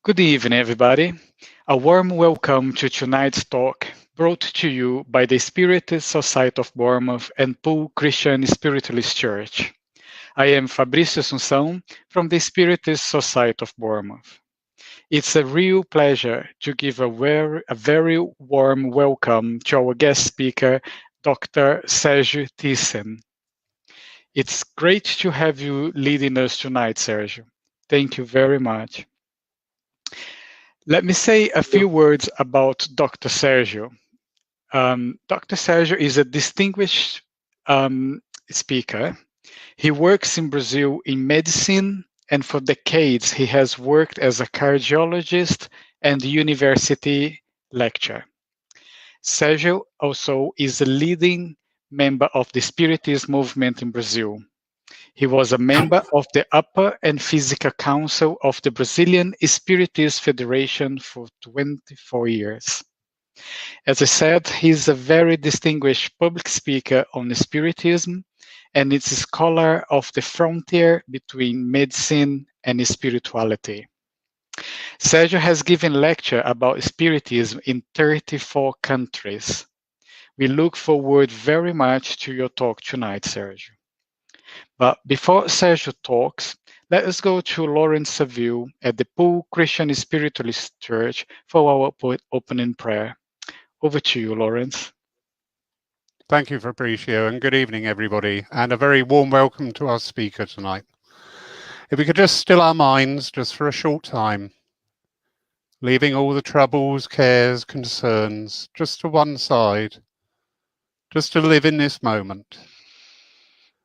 Good evening, everybody. A warm welcome to tonight's talk, brought to you by the Spiritist Society of Bournemouth and Poole Christian Spiritualist Church. I am Fabrício Assunção from the Spiritist Society of Bournemouth. It's a real pleasure to give a very warm welcome to our guest speaker, Dr. Sérgio Thyssen. It's great to have you leading us tonight, Sérgio. Thank you very much. Let me say a few words about Dr. Sérgio. Dr. Sérgio is a distinguished speaker. He works in Brazil in medicine, and for decades he has worked as a cardiologist and university lecturer. Sérgio also is a leading member of the Spiritist movement in Brazil. He was a member of the Upper and Physical Council of the Brazilian Spiritist Federation for 24 years. As I said, he is a very distinguished public speaker on Spiritism and is a scholar of the frontier between medicine and spirituality. Sérgio has given lectures about Spiritism in 34 countries. We look forward very much to your talk tonight, Sérgio. But before Sérgio talks, let us go to Lawrence Saville at the Poole Christian Spiritualist Church for our opening prayer. Over to you, Lawrence. Thank you, Fabrizio, and good evening, everybody, and a very warm welcome to our speaker tonight. If we could just still our minds just for a short time, leaving all the troubles, cares, concerns just to one side, just to live in this moment,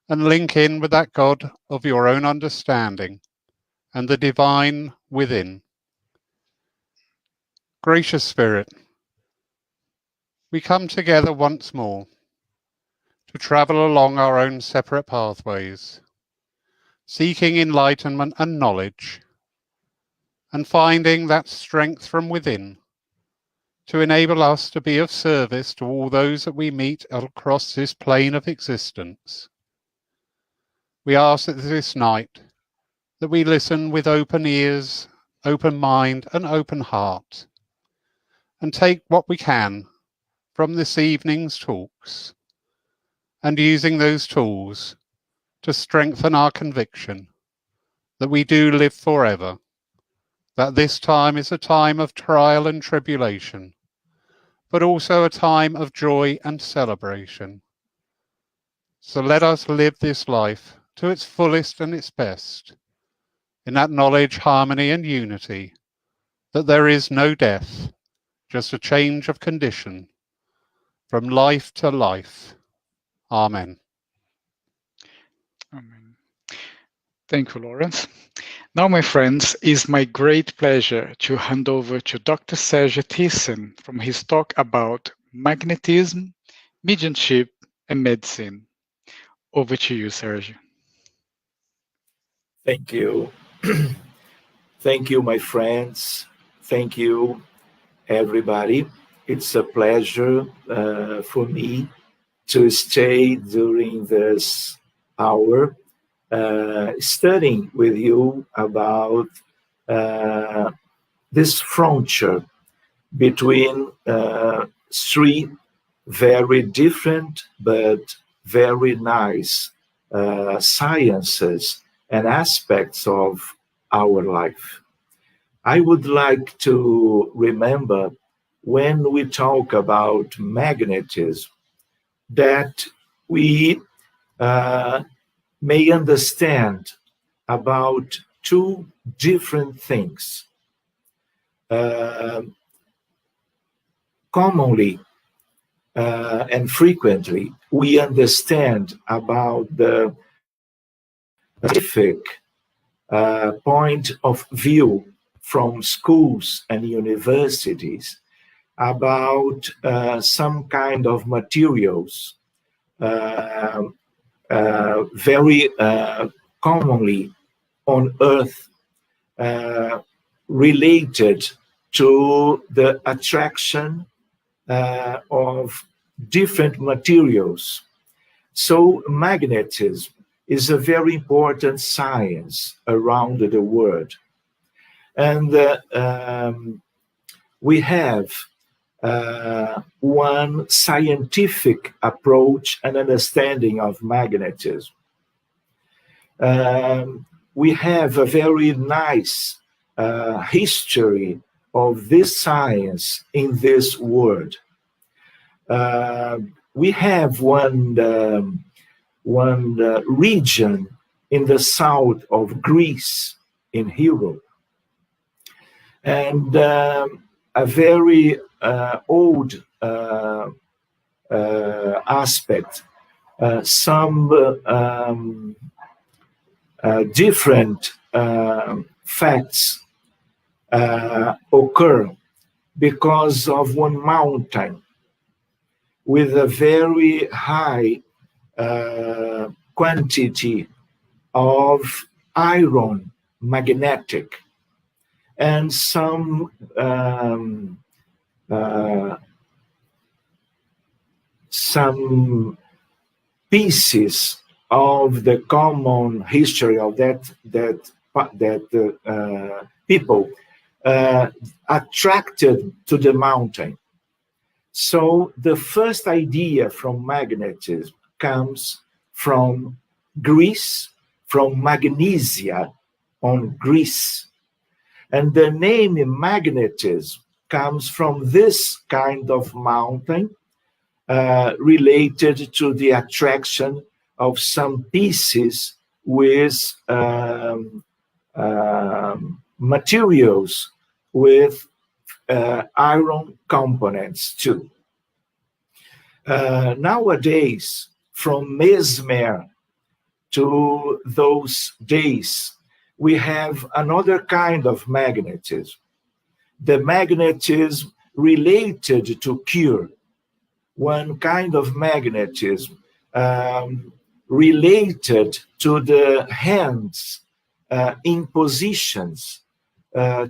and link in with that God of your own understanding and the divine within. Gracious Spirit, we come together once more to travel along our own separate pathways, seeking enlightenment and knowledge, and finding that strength from within to enable us to be of service to all those that we meet across this plane of existence. We ask that this night that we listen with open ears, open mind, and open heart, and take what we can from this evening's talks, and using those tools to strengthen our conviction that we do live forever, that this time is a time of trial and tribulation, but also a time of joy and celebration. So let us live this life to its fullest and its best, in that knowledge, harmony, and unity, that there is no death, just a change of condition, from life to life. Amen. Amen. Thank you, Lawrence. Now, my friends, it's my great pleasure to hand over to Dr. Sérgio Thyssen from his talk about magnetism, mediumship, and medicine. Over to you, Sérgio. Thank you. Thank you, my friends. Thank you, everybody. It's a pleasure for me to stay during this hour studying with you about this frontier between three very different but very nice sciences and aspects of our life. I would like to remember when we talk about magnetism that we may understand about two different things. Commonly and frequently, we understand about the scientific point of view from schools and universities about some kind of materials very commonly on Earth related to the attraction of different materials. So magnetism is a very important science around the world. And we have one scientific approach and understanding of magnetism. We have a very nice history of this science in this world. We have one region in the south of Greece in Europe, and a very old aspect. Some different facts occur because of one mountain with a very high quantity of iron magnetic, and some pieces of the common history of that people attracted to the mountain. So the first idea from magnetism comes from Greece, from Magnesia on Greece. And the name magnetism comes from this kind of mountain related to the attraction of some pieces with materials with iron components too. Nowadays, from Mesmer to those days, we have another kind of magnetism. The magnetism related to cure. One kind of magnetism related to the hands impositions,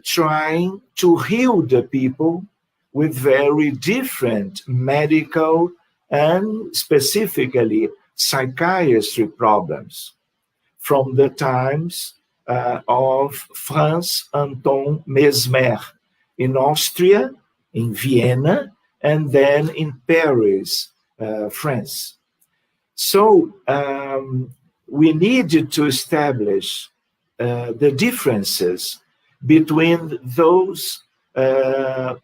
trying to heal the people with very different medical and specifically psychiatry problems from the times of Franz Anton Mesmer in Austria, in Vienna, and then in Paris, France. So we needed to establish the differences between those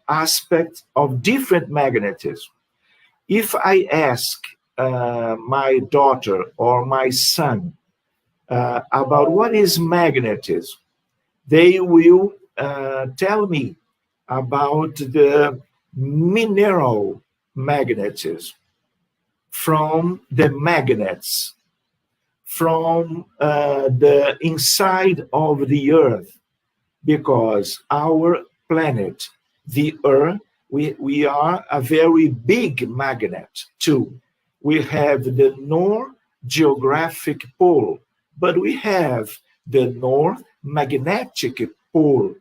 aspects of different magnetism. If I ask my daughter or my son about what is magnetism, they will tell me about the mineral magnetism, from the magnets, from the inside of the earth, because our planet, the earth, we are a very big magnet too. We have the North geographic pole, but we have the North magnetic pole.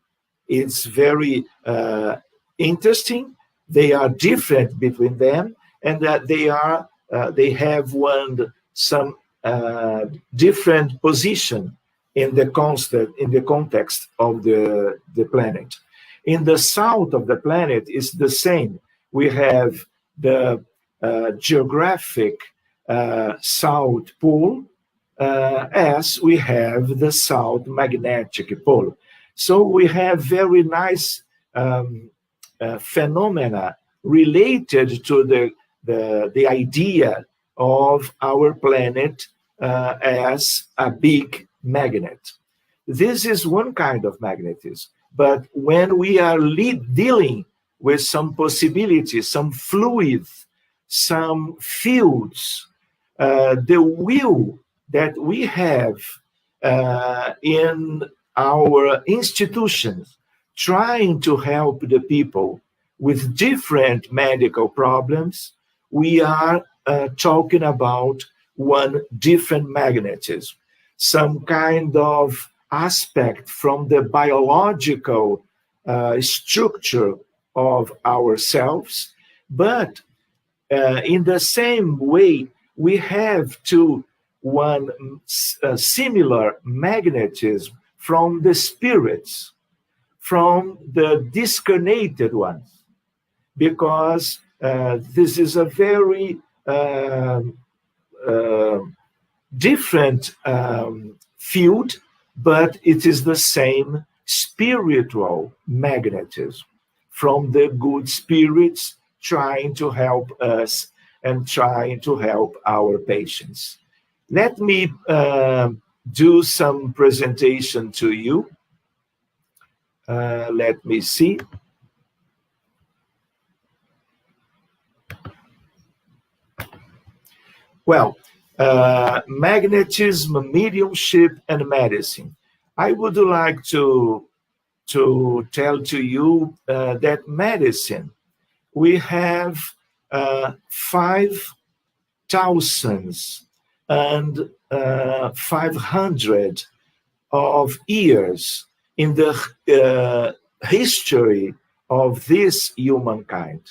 It's very interesting. They are different between them, and that they have some different position in the context of the planet. In the south of the planet is the same. We have the geographic south pole, as we have the south magnetic pole. So we have very nice phenomena related to the idea of our planet as a big magnet. This is one kind of magnetism. But when we are dealing with some possibilities, some fluids, some fields, the will that we have in our institutions, trying to help the people with different medical problems, we are talking about one different magnetism, some kind of aspect from the biological structure of ourselves, but in the same way, we have one similar magnetism from the spirits, from the discarnated ones, because this is a very different field, but it is the same spiritual magnetism from the good spirits trying to help us and trying to help our patients. Let me do some presentation to you. Let me see. Well, magnetism, mediumship, and medicine. I would like to tell to you that medicine, we have 5,500 of years in the history of this humankind.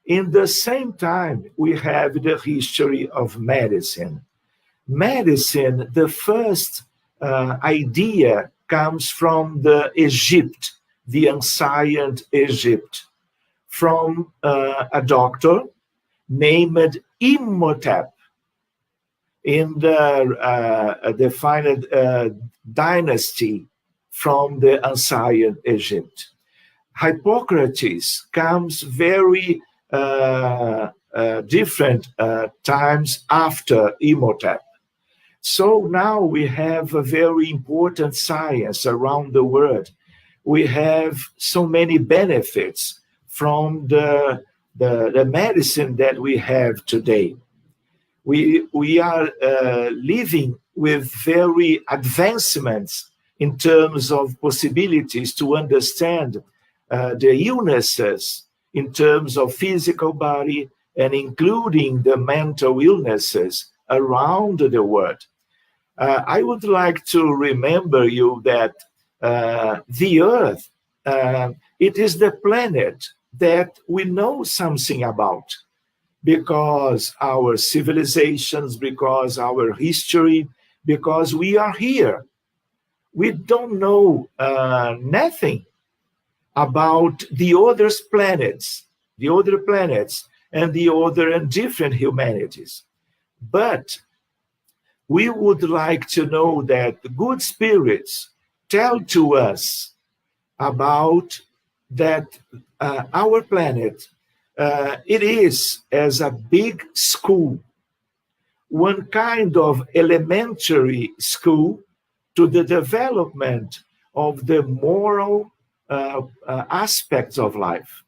In the same time, we have the history of medicine. Medicine, the first idea comes from the Egypt, the ancient Egypt, from a doctor named Imhotep in the defined dynasty from the ancient Egypt. Hippocrates comes very different times after Imhotep. So now we have a very important science around the world. We have so many benefits from the medicine that we have today. We are living with very advancements in terms of possibilities to understand the illnesses in terms of physical body and including the mental illnesses around the world. I would like to remember you that the Earth, it is the planet that we know something about, because our civilizations, because our history, because we are here. We don't know nothing about the other planets and the other and different humanities. But we would like to know that the good spirits tell to us about that our planet, it is as a big school, one kind of elementary school to the development of the moral aspects of life,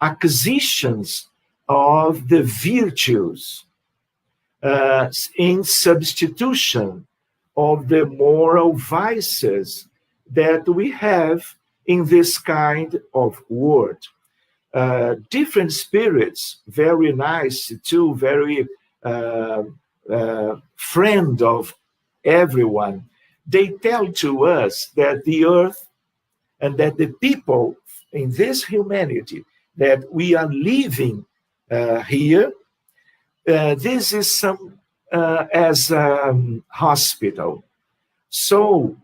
acquisitions of the virtues, in substitution of the moral vices that we have in this kind of world. Different spirits, very nice too, very friend of everyone. They tell to us that the earth and that the people in this humanity that we are living here, this is some as a hospital. So,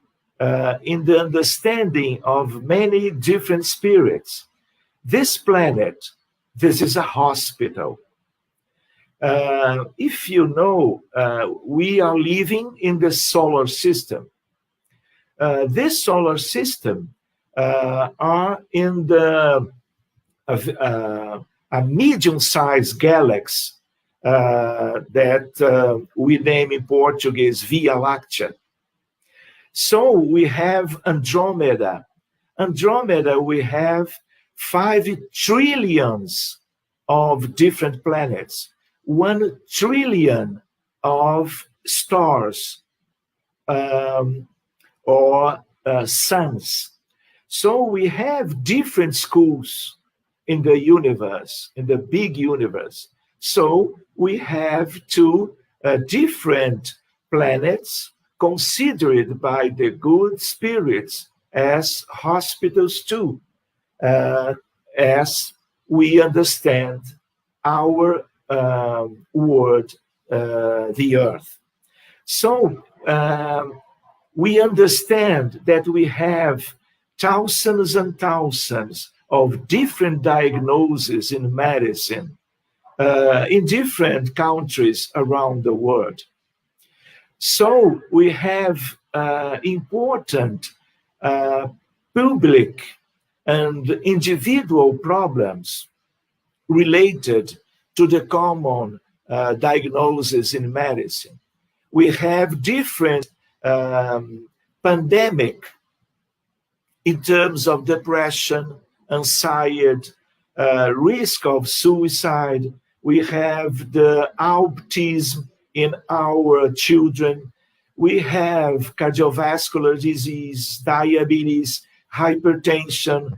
in the understanding of many different spirits, this planet, this is a hospital. If you know, we are living in the solar system. This solar system are in the a medium-sized galaxy that we name in Portuguese Via Láctea. So we have Andromeda. Andromeda, we have 5 trillions of different planets, 1 trillion of stars or suns. So we have different schools in the universe, in the big universe. So we have 2 different planets considered by the good spirits as hospitals too, as we understand our world, the earth. So we understand that we have thousands and thousands of different diagnoses in medicine in different countries around the world. So we have important public and individual problems related to the common diagnosis in medicine. We have different pandemic in terms of depression, anxiety, risk of suicide. We have the autism in our children. We have cardiovascular disease, diabetes, hypertension,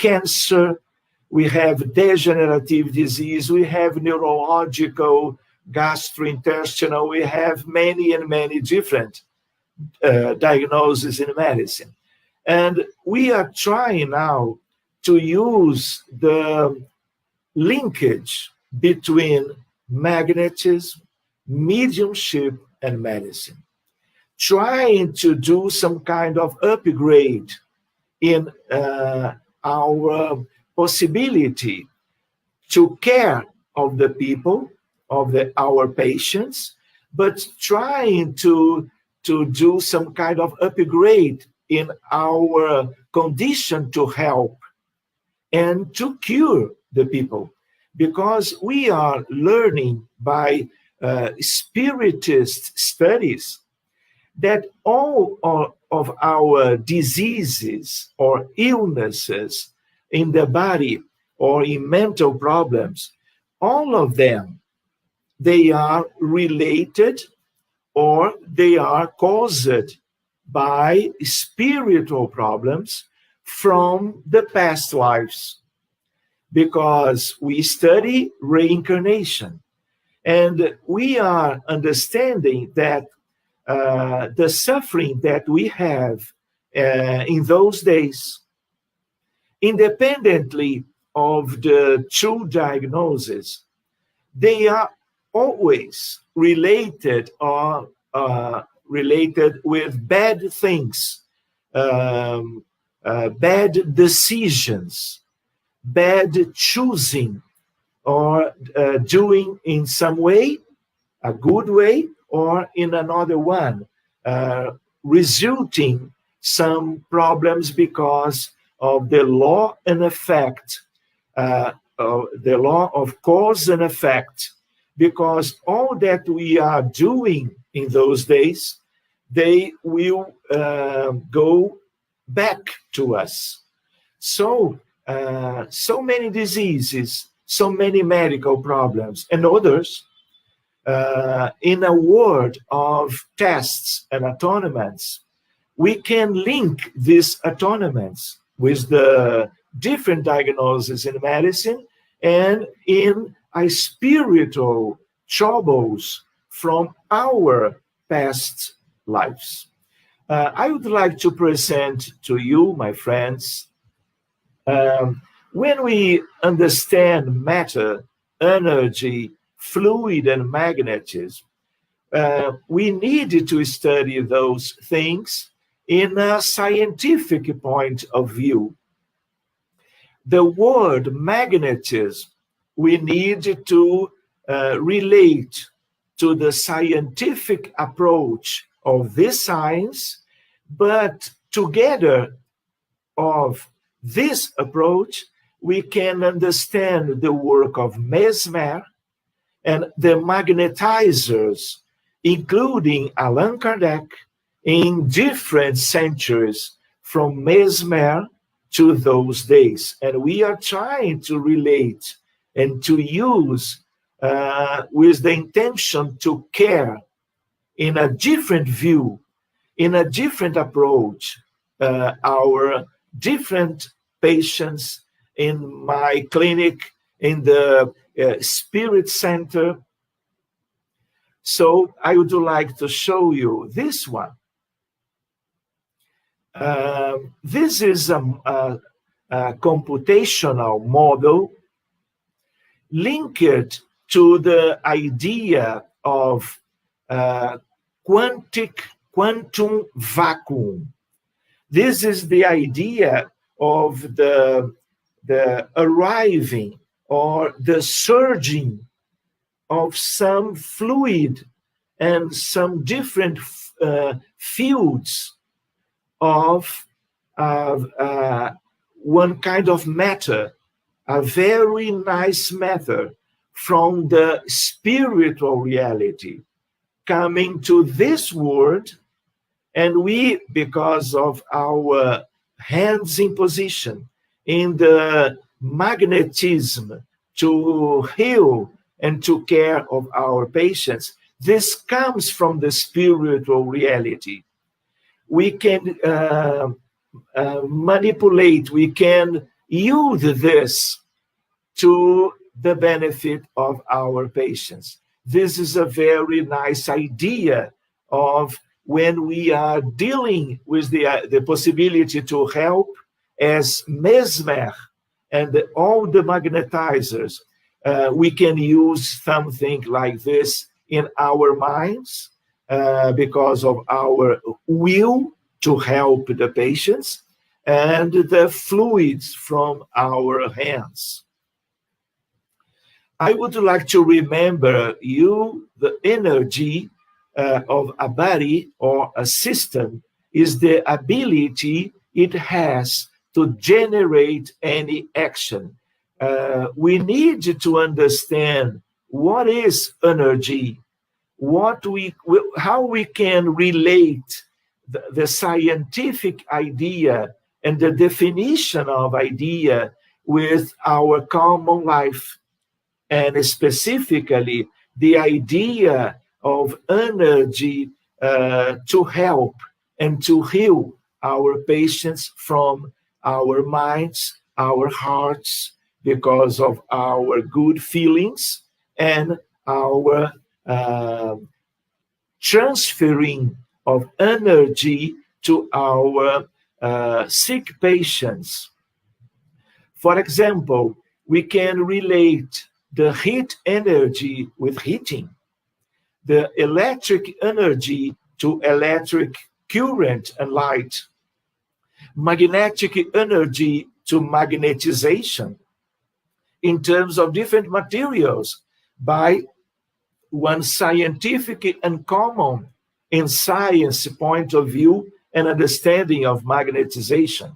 cancer. We have degenerative disease. We have neurological, gastrointestinal. We have many and many different diagnoses in medicine. And we are trying now to use the linkage between magnetism, mediumship, and medicine, trying to do some kind of upgrade in our possibility to care of the people, of our patients, but trying to do some kind of upgrade in our condition to help and to cure the people. Because we are learning by Spiritist studies that all of our diseases or illnesses in the body or in mental problems, all of them, they are related or they are caused by spiritual problems from the past lives. Because we study reincarnation and we are understanding that the suffering that we have in those days, independently of the true diagnosis, they are always related or related with bad things, bad decisions, bad choosing, or doing in some way, a good way, or in another one, resulting some problems because of the law and effect, the law of cause and effect, because all that we are doing in those days, they will go back to us. So many diseases, so many medical problems, and others, in a world of tests and atonements, we can link these atonements with the different diagnoses in medicine and in a spiritual troubles from our past lives. I would like to present to you, my friends, when we understand matter, energy, fluid, and magnetism, we need to study those things in a scientific point of view. The word magnetism, we need to relate to the scientific approach of this science, but together of this approach, we can understand the work of Mesmer and the magnetizers, including Allan Kardec, in different centuries from Mesmer to those days. And we are trying to relate and to use with the intention to care in a different view, in a different approach, our different patients in my clinic, in the Spirit Center. So I would like to show you this one. This is a computational model linked to the idea of quantum vacuum. This is the idea of the arriving or the surging of some fluid and some different fields of one kind of matter, a very nice matter from the spiritual reality coming to this world, and we, because of our hands in position in the magnetism to heal and to care of our patients, this comes from the spiritual reality. We can manipulate, we can use this to the benefit of our patients. This is a very nice idea of when we are dealing with the possibility to help as mesmer and all the magnetizers. We can use something like this in our minds because of our will to help the patients and the fluids from our hands. I would like to remember you the energy of a body or a system is the ability it has to generate any action. We need to understand what is energy, how we can relate the scientific idea and the definition of idea with our common life, and specifically the idea of energy to help and to heal our patients from our minds, our hearts, because of our good feelings and our transferring of energy to our sick patients. For example, we can relate the heat energy with heating, the electric energy to electric current and light, magnetic energy to magnetization in terms of different materials by one scientific and common in science point of view and understanding of magnetization.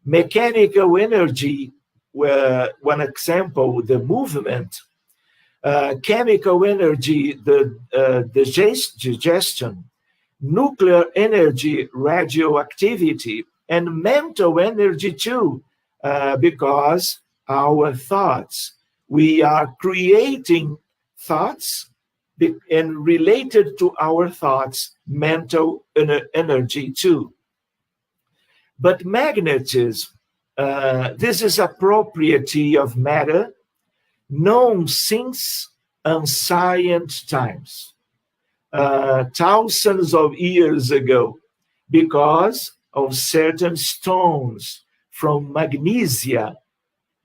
Mechanical energy, where one example, the movement, chemical energy, the digestion, nuclear energy, radioactivity, and mental energy too, because our thoughts, we are creating thoughts, and related to our thoughts, mental energy too. But magnetism, this is a property of matter known since ancient times, thousands of years ago, because of certain stones from magnesia,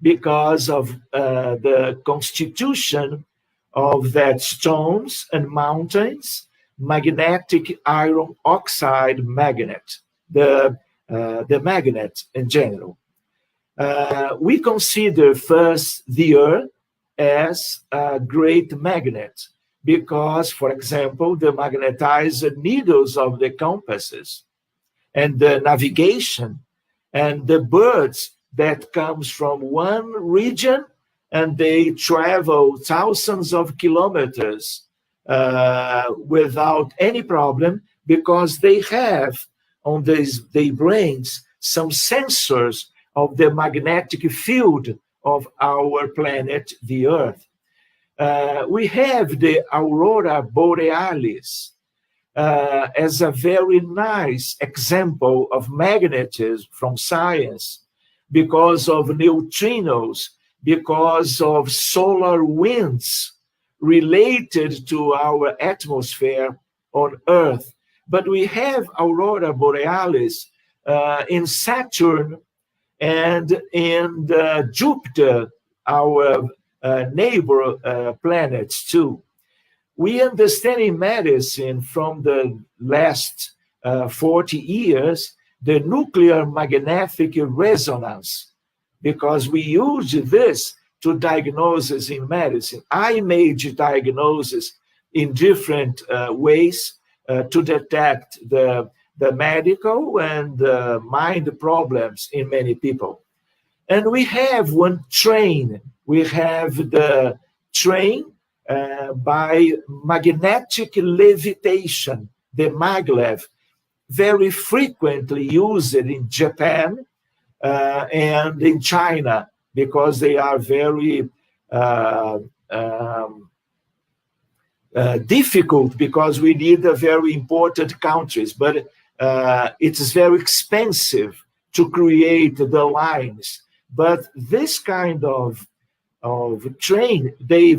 because of the constitution of that stones and mountains, magnetic iron oxide magnet, the magnet in general. We consider first the Earth as a great magnet because, for example, the magnetized needles of the compasses and the navigation and the birds that comes from one region and they travel thousands of kilometers without any problem because they have on their brains some sensors of the magnetic field of our planet, the Earth. We have the Aurora Borealis as a very nice example of magnetism from science because of neutrinos, because of solar winds related to our atmosphere on Earth. But we have Aurora Borealis in Saturn and in Jupiter, our neighbor planets too. We understand in medicine from the last 40 years the nuclear magnetic resonance, because we use this to diagnosis in medicine. Image diagnosis in different ways to detect the medical and mind problems in many people. And we have one train. We have the train by magnetic levitation, the maglev, very frequently used in Japan and in China, because they are very difficult, because we need a very important countries, but it's very expensive to create the lines. But this kind of train, they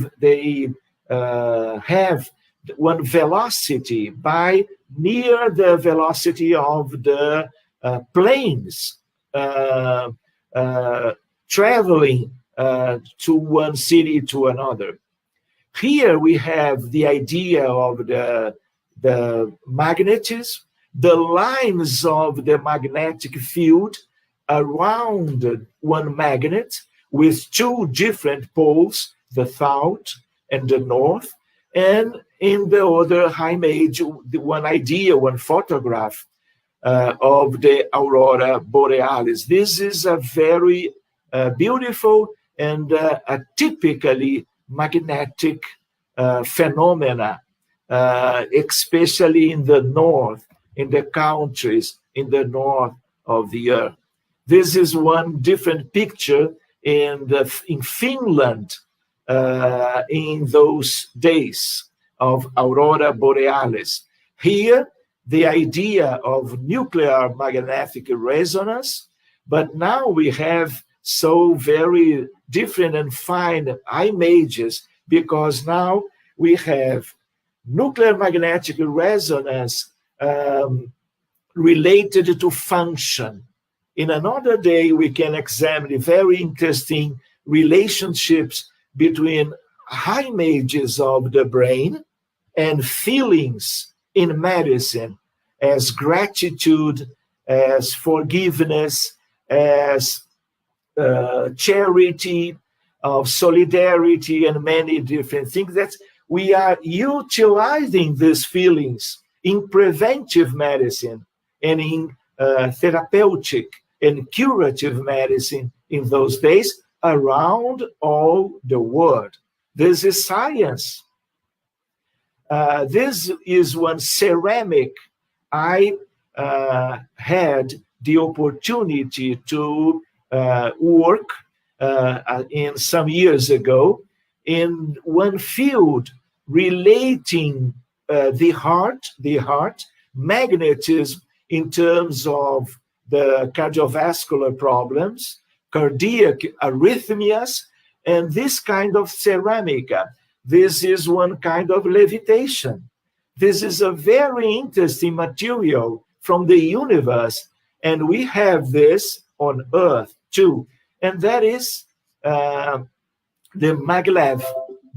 have one velocity by near the velocity of the planes traveling to one city to another. Here we have the idea of the magnetism, the lines of the magnetic field around one magnet with two different poles, the south and the north, and in the other image, one idea, one photograph of the aurora borealis. This is a very beautiful and a typically magnetic phenomena, especially in the north, in the countries in the north of the earth. This is one different picture in Finland in those days of aurora borealis. Here, the idea of nuclear magnetic resonance, but now we have so very different and fine images, because now we have nuclear magnetic resonance related to function. In another day, we can examine very interesting relationships between images of the brain and feelings in medicine, as gratitude, as forgiveness, as charity, of solidarity, and many different things. That we are utilizing these feelings in preventive medicine and in therapeutic and curative medicine in those days around all the world. This is science. This is one ceramic I had the opportunity to work in some years ago in one field relating the heart, magnetism in terms of the cardiovascular problems, cardiac arrhythmias, and this kind of ceramica. This is one kind of levitation. This is a very interesting material from the universe, and we have this on Earth too. And that is the maglev,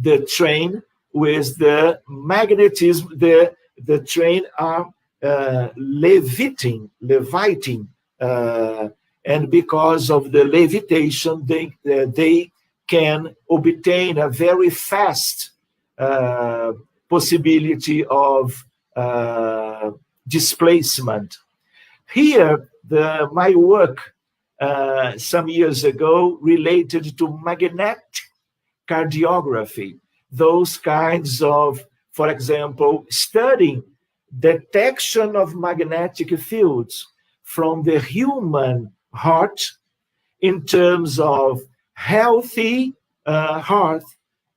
the train with the magnetism. The train are leviting, and because of the levitation, they can obtain a very fast possibility of displacement. Here, my work some years ago related to magnetic cardiography, those kinds of, for example, studying detection of magnetic fields from the human heart in terms of healthy heart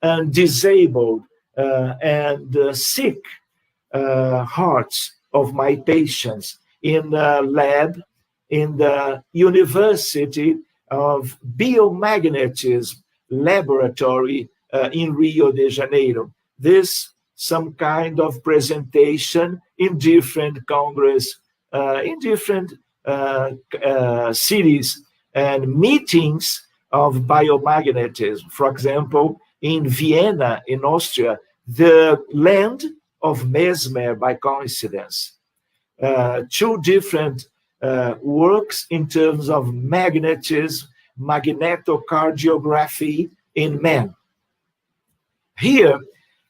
and disabled and sick hearts of my patients in a lab in the University of Biomagnetism Laboratory in Rio de Janeiro. This some kind of presentation in different congress, in different cities and meetings of biomagnetism. For example, in Vienna, in Austria, the land of Mesmer by coincidence. Two different works in terms of magnetism, magnetocardiography in men. Here,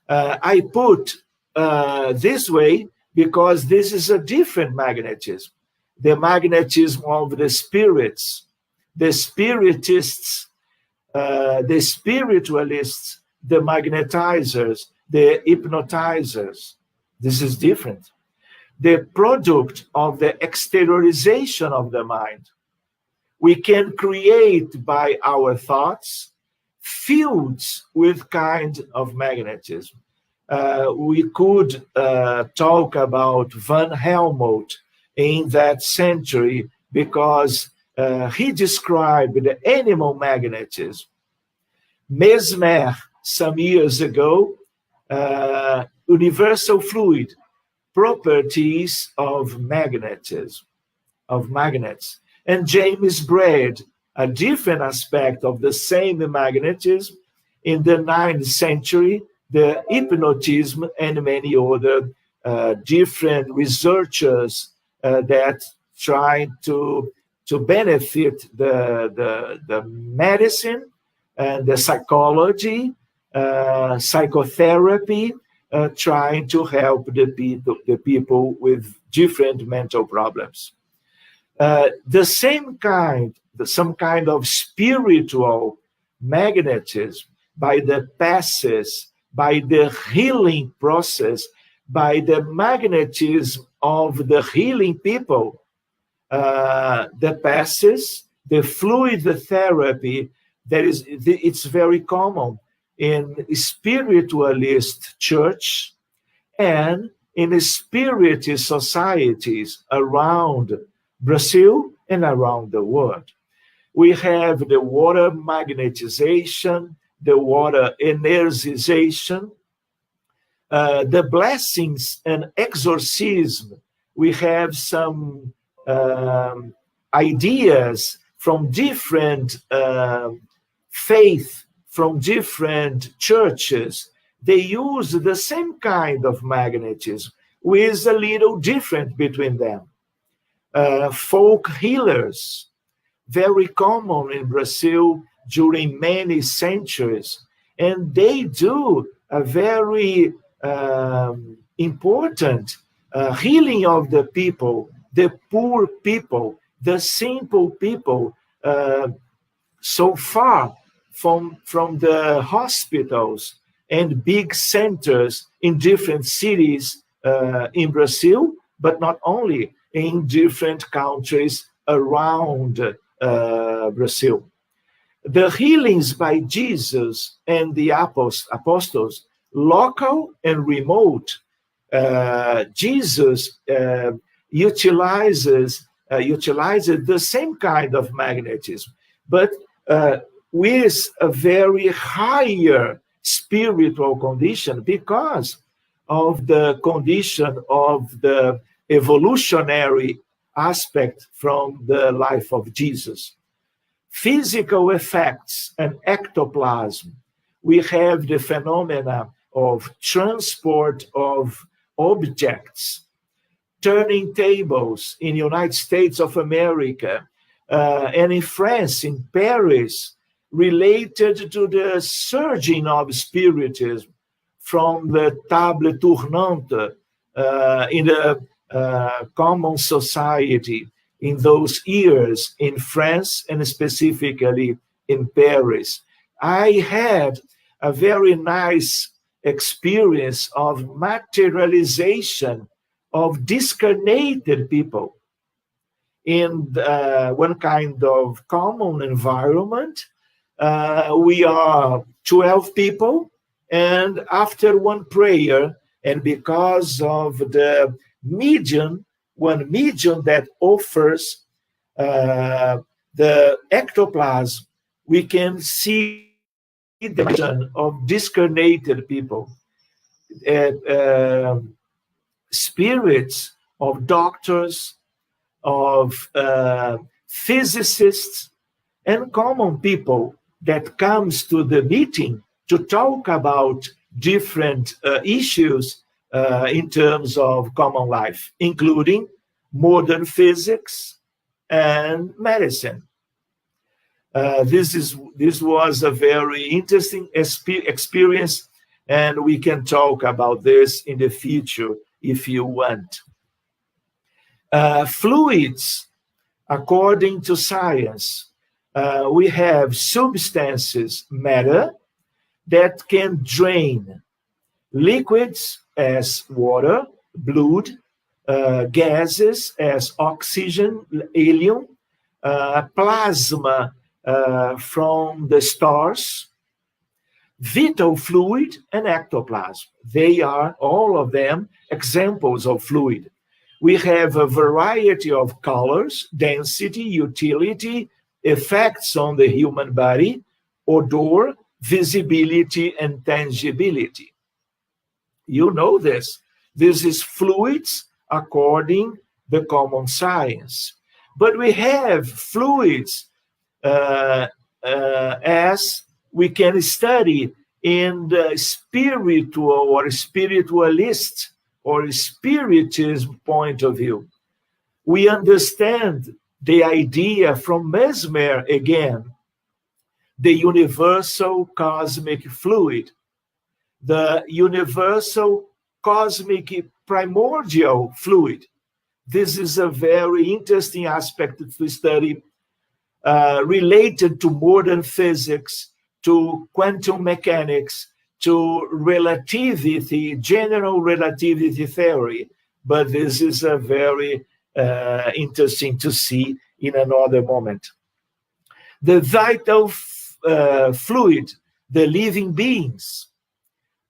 I put this way because this is a different magnetism. The magnetism of the spirits, the spiritists, the spiritualists, the magnetizers, the hypnotizers. This is different. The product of the exteriorization of the mind. We can create by our thoughts fields with kind of magnetism. We could talk about Van Helmont in that century because he described the animal magnetism. Mesmer, some years ago, universal fluid, properties of magnetism, of magnets. And James Braid, a different aspect of the same magnetism, in the 9th century, the hypnotism and many other different researchers that try to benefit the medicine and the psychology, psychotherapy, trying to help the people with different mental problems. Some kind of spiritual magnetism by the passes, by the healing process, by the magnetism of the healing people, the passes, the fluid therapy, it's very common in spiritualist church and in spiritist societies around Brazil and around the world. We have the water magnetization, the water energization, the blessings and exorcism. We have some ideas from different faith, from different churches. They use the same kind of magnetism, with a little different between them. Folk healers, very common in Brazil during many centuries, and they do a very important healing of the people, the poor people, the simple people, so far from the hospitals and big centers in different cities in Brazil, but not only, in different countries around Brazil. The healings by Jesus and the apostles, local and remote, Jesus utilizes the same kind of magnetism, but with a very higher spiritual condition because of the condition of the evolutionary aspect from the life of Jesus. Physical effects and ectoplasm. We have the phenomena of transport of objects, turning tables in the United States of America, and in France, in Paris, related to the surging of Spiritism from the table tournante in the common society in those years in France and specifically in Paris. I had a very nice experience of materialization of discarnated people in one kind of common environment. We are 12 people, and after one prayer, and because of the medium, one medium that offers the ectoplasm, we can see the vision of discarnated people, spirits of doctors, of physicists, and common people that comes to the meeting to talk about different issues in terms of common life, including modern physics, and medicine. This was a very interesting experience, and we can talk about this in the future if you want. Fluids, according to science, we have substances, matter, that can drain liquids as water, blood, gases as oxygen, helium, plasma from the stars, vital fluid, and ectoplasm. They are, all of them, examples of fluid. We have a variety of colors, density, utility, effects on the human body, odor, visibility, and tangibility. You know this. This is fluids according to the common science. But we have fluids as we can study in the spiritual or spiritualist or spiritism point of view. We understand the idea from Mesmer again, the universal cosmic fluid, the universal cosmic primordial fluid. This is a very interesting aspect to study, related to modern physics, to quantum mechanics, to relativity, general relativity theory. But this is a very interesting to see in another moment. The vital fluid, the living beings.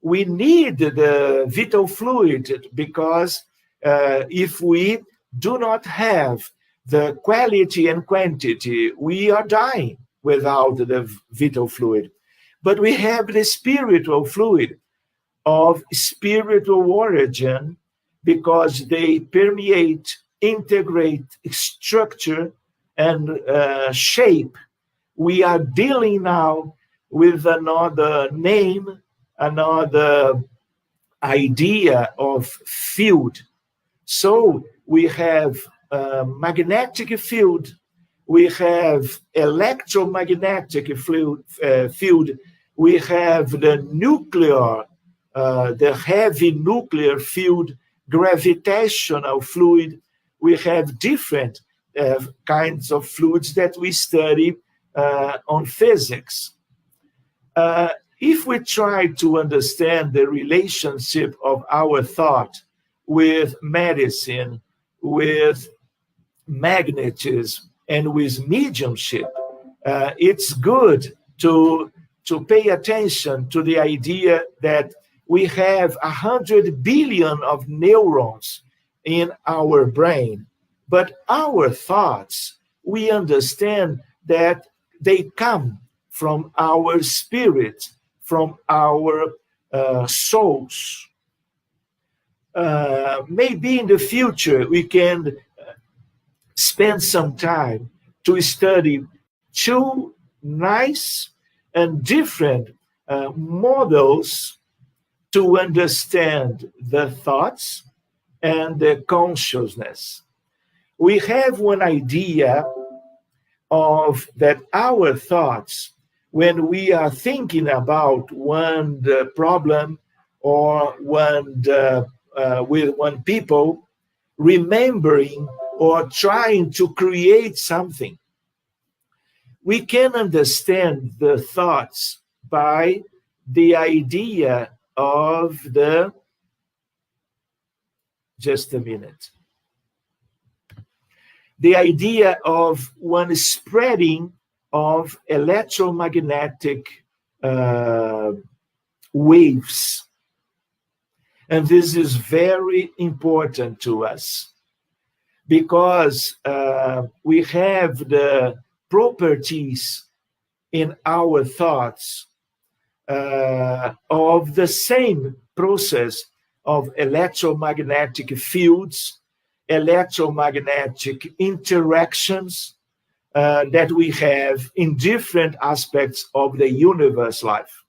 We need the vital fluid because if we do not have the quality and quantity, we are dying without the vital fluid. But we have the spiritual fluid of spiritual origin because they permeate, integrate, structure, and shape. We are dealing now with another name, another idea of field. So we have magnetic field, we have electromagnetic field, we have the nuclear, the heavy nuclear field, gravitational fluid. We have different kinds of fluids that we study on physics. If we try to understand the relationship of our thought with medicine, with magnetism, and with mediumship, it's good to pay attention to the idea that we have 100 billion of neurons in our brain, but our thoughts, we understand that they come from our spirit, from our souls. Maybe in the future we can spend some time to study two nice and different models to understand the thoughts and the consciousness. We have one idea of that our thoughts, when we are thinking about one problem or with one people, remembering or trying to create something, we can understand the thoughts by the idea of the, just a minute, the idea of one spreading of electromagnetic waves. And this is very important to us because we have the properties in our thoughts of the same process of electromagnetic fields, electromagnetic interactions that we have in different aspects of the universe life.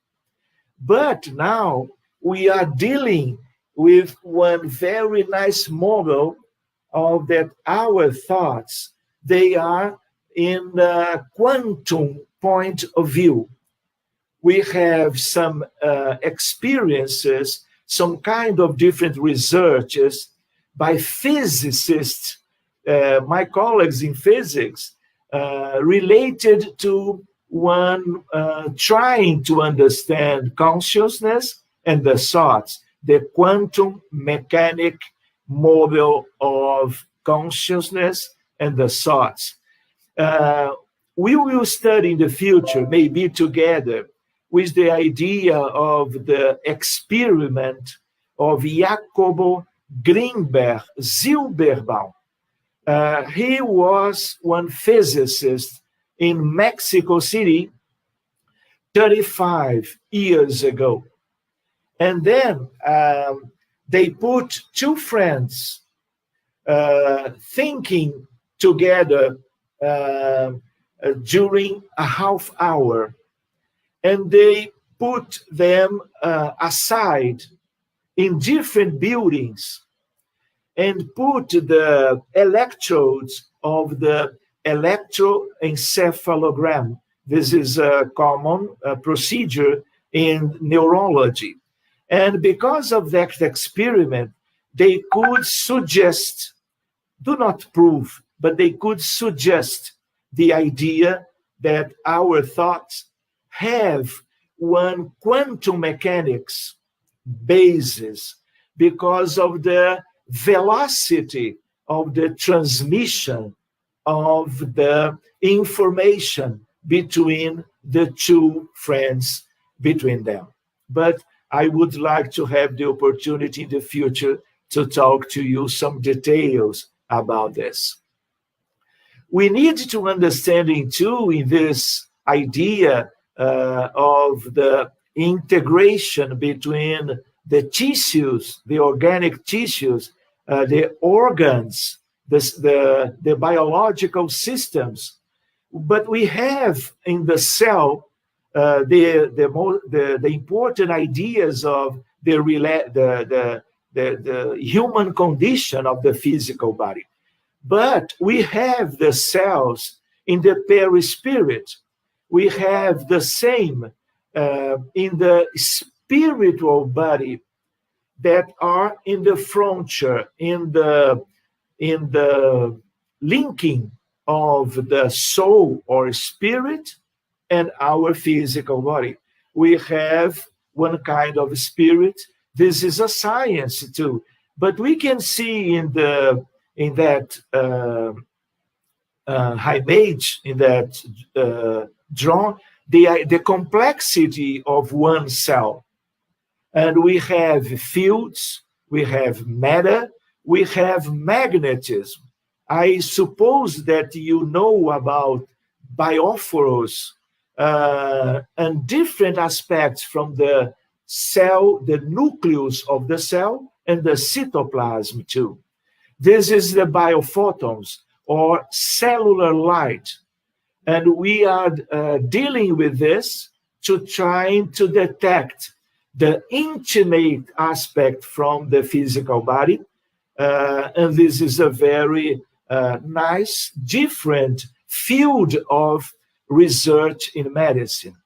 But now we are dealing with one very nice model of that our thoughts they are in the quantum point of view. We have some experiences, some kind of different researches by physicists, my colleagues in physics, related to one trying to understand consciousness and the thoughts, the quantum mechanic model of consciousness and the thoughts. We will study in the future, maybe together, with the idea of the experiment of Jacobo Grimberg Zilberbaum. He was one physicist in Mexico City 35 years ago. And then they put two friends thinking together during a half hour, and they put them aside in different buildings and put the electrodes of the electroencephalogram. This is a common procedure in neurology. And because of that experiment, they could suggest, do not prove, but they could suggest the idea that our thoughts have one quantum mechanics basis because of the velocity of the transmission of the information between the two friends between them. But I would like to have the opportunity in the future to talk to you some details about this. We need to understanding too in this idea of the integration between the tissues, the organic tissues, the organs, the biological systems. But we have in the cell the important ideas of the human condition of the physical body. But we have the cells in the perispirit. We have the same in the spiritual body that are in the frontier, in the linking of the soul or spirit and our physical body. We have one kind of spirit. This is a science too, but we can see in that image, in that draw, the complexity of one cell. And we have fields, we have matter, we have magnetism. I suppose that you know about biophorus and different aspects from the cell, the nucleus of the cell, and the cytoplasm too. This is the biophotons, or cellular light. And we are dealing with this to trying to detect the intimate aspect from the physical body. And this is a very nice, different field of research in medicine.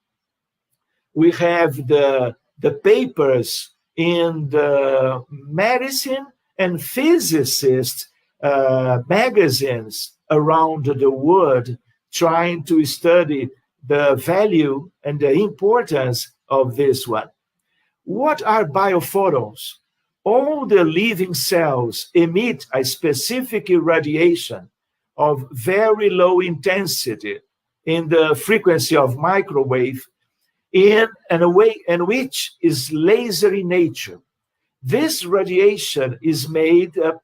We have the papers in the medicine and physicist magazines around the world trying to study the value and the importance of this one. What are biophotons? All the living cells emit a specific irradiation of very low intensity in the frequency of microwave in a way in which is laser in nature. This radiation is made up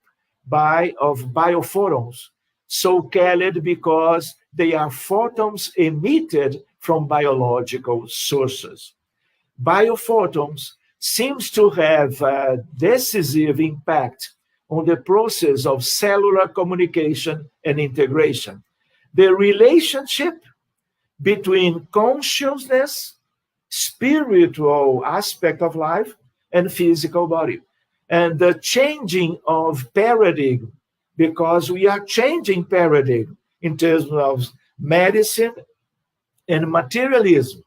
of biophotons, so called because they are photons emitted from biological sources. Biophotons seems to have a decisive impact on the process of cellular communication and integration. The relationship between consciousness, spiritual aspect of life, and physical body. And the changing of paradigm, because we are changing paradigm. in terms of medicine and materialism.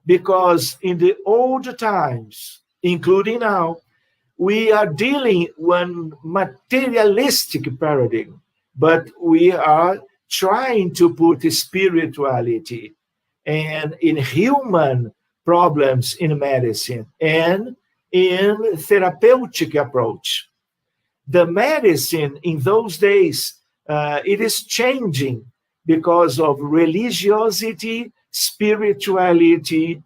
Because in the old times, including now, we are dealing with materialistic paradigm, but we are trying to put spirituality and in human problems in medicine and in therapeutic approach. The medicine in those days, it is changing because of religiosity, spirituality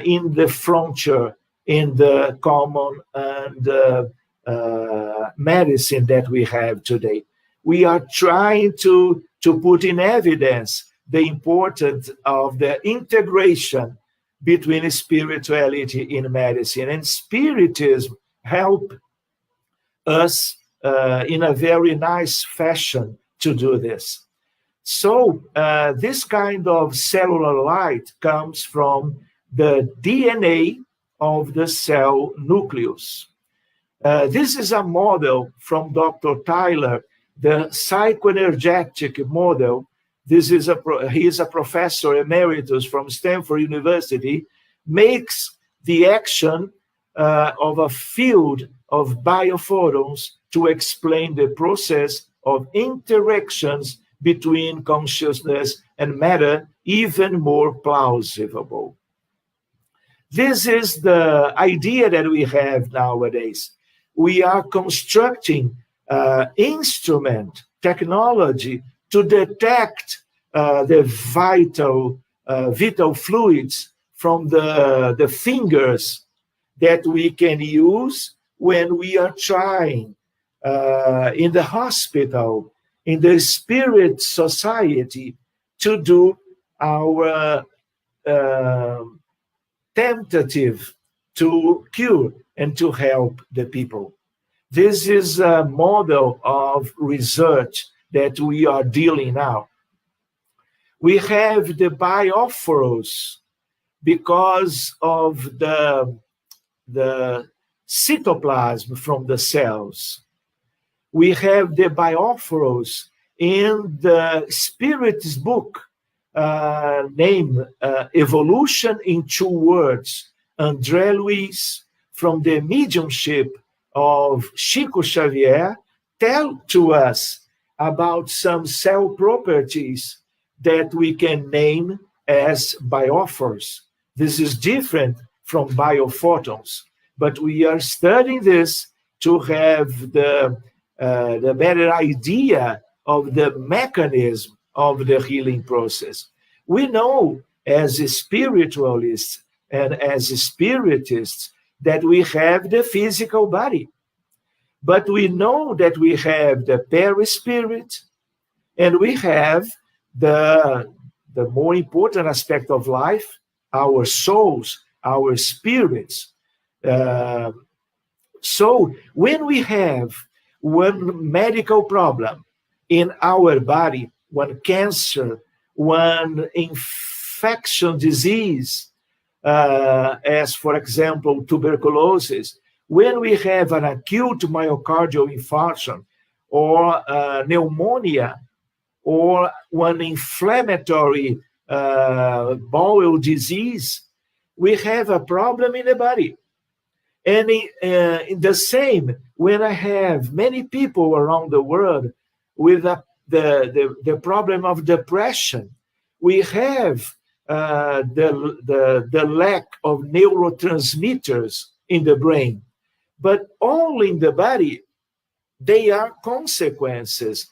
in the frontier, in the common and medicine that we have today. We are trying to put in evidence the importance of the integration between spirituality in medicine, and Spiritism help us in a very nice fashion to do this. So this kind of cellular light comes from the DNA of the cell nucleus. This is a model from Dr. Tyler, the psychoenergetic model. He is a professor emeritus from Stanford University, makes the action of a field of biophotons to explain the process of interactions between consciousness and matter even more plausible. This is the idea that we have nowadays. We are constructing instrument technology to detect the vital fluids from the fingers that we can use when we are trying in the hospital, in the spirit society, to do our tentative to cure and to help the people. This is a model of research that we are dealing now. We have the biophorus because of the cytoplasm from the cells. We have the biophorus in the Spiritist book named Evolution in 2 Words. André Luiz, from the Mediumship of Chico Xavier, tell to us about some cell properties that we can name as biophors. This is different from biophotons, but we are studying this to have the better idea of the mechanism of the healing process. We know as spiritualists and as spiritists that we have the physical body, but we know that we have the perispirit, and we have the more important aspect of life, our souls, our spirits. So when we have one medical problem in our body, one cancer, one infection disease, as for example, tuberculosis, when we have an acute myocardial infarction or pneumonia or one inflammatory bowel disease, we have a problem in the body. And in the same, when I have many people around the world with the problem of depression, we have the lack of neurotransmitters in the brain, but all in the body, they are consequences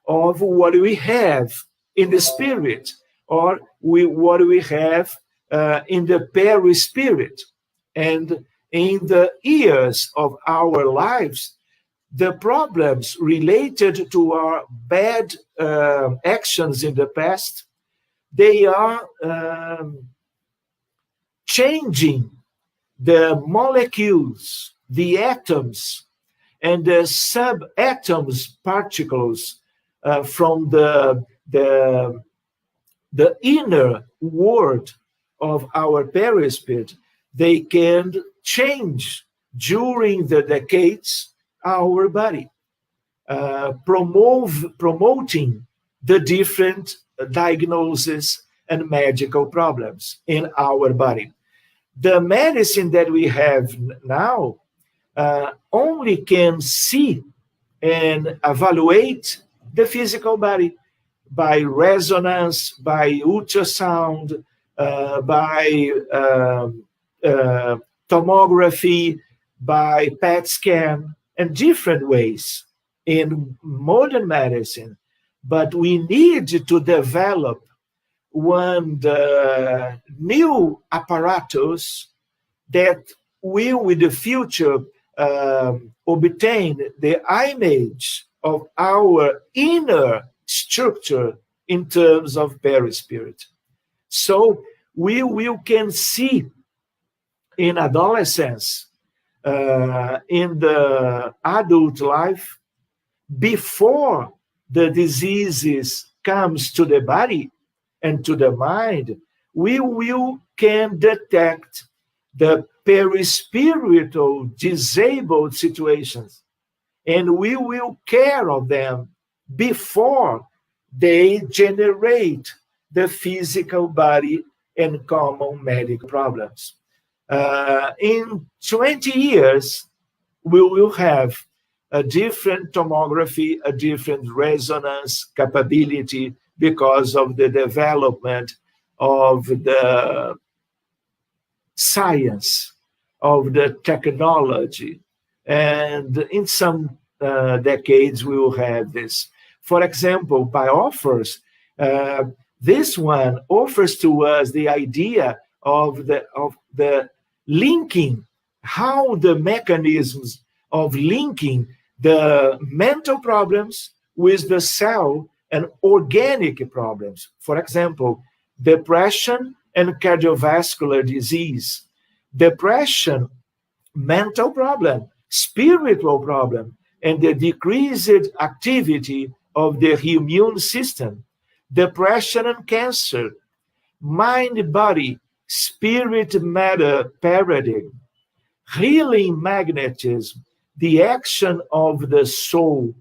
of what we have in the spirit or what we have in the perispirit. And in the years of our lives, the problems related to our bad actions in the past, they are changing the molecules, the atoms, and the subatoms particles from the inner world of our perisphere. They can change during the decades our body, promoting the different diagnoses and medical problems in our body. The medicine that we have now only can see and evaluate the physical body by resonance, by ultrasound, by tomography, by PET scan, and different ways in modern medicine. But we need to develop one new apparatus that will, with the future, obtain the image of our inner structure in terms of perispirit. So we can see in adolescence, in the adult life, before the diseases comes to the body and to the mind, we can detect the perispiritual disabled situations, and we will care of them before they generate the physical body and common medical problems. In 20 years, we will have a different tomography, a different resonance capability because of the development of the science, of the technology. And in some decades, we will have this. For example, BioOffers, this one offers to us the idea of the linking, how the mechanisms of linking the mental problems with the cell and organic problems. For example, depression and cardiovascular disease. Depression, mental problem, spiritual problem, and the decreased activity of the immune system. Depression and cancer, mind-body, spirit-matter paradigm, healing magnetism, the action of the soul,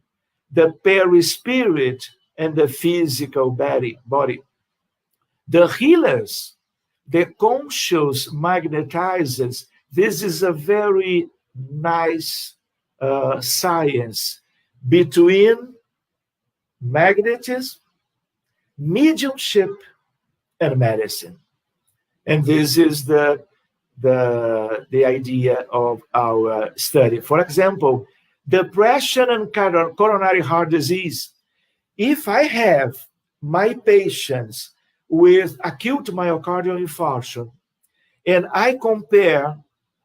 the perispirit, and the physical body. The healers, the conscious magnetizers, this is a very nice science between magnetism, mediumship, and medicine. And this is the idea of our study. For example, depression and coronary heart disease. If I have my patients with acute myocardial infarction, and I compare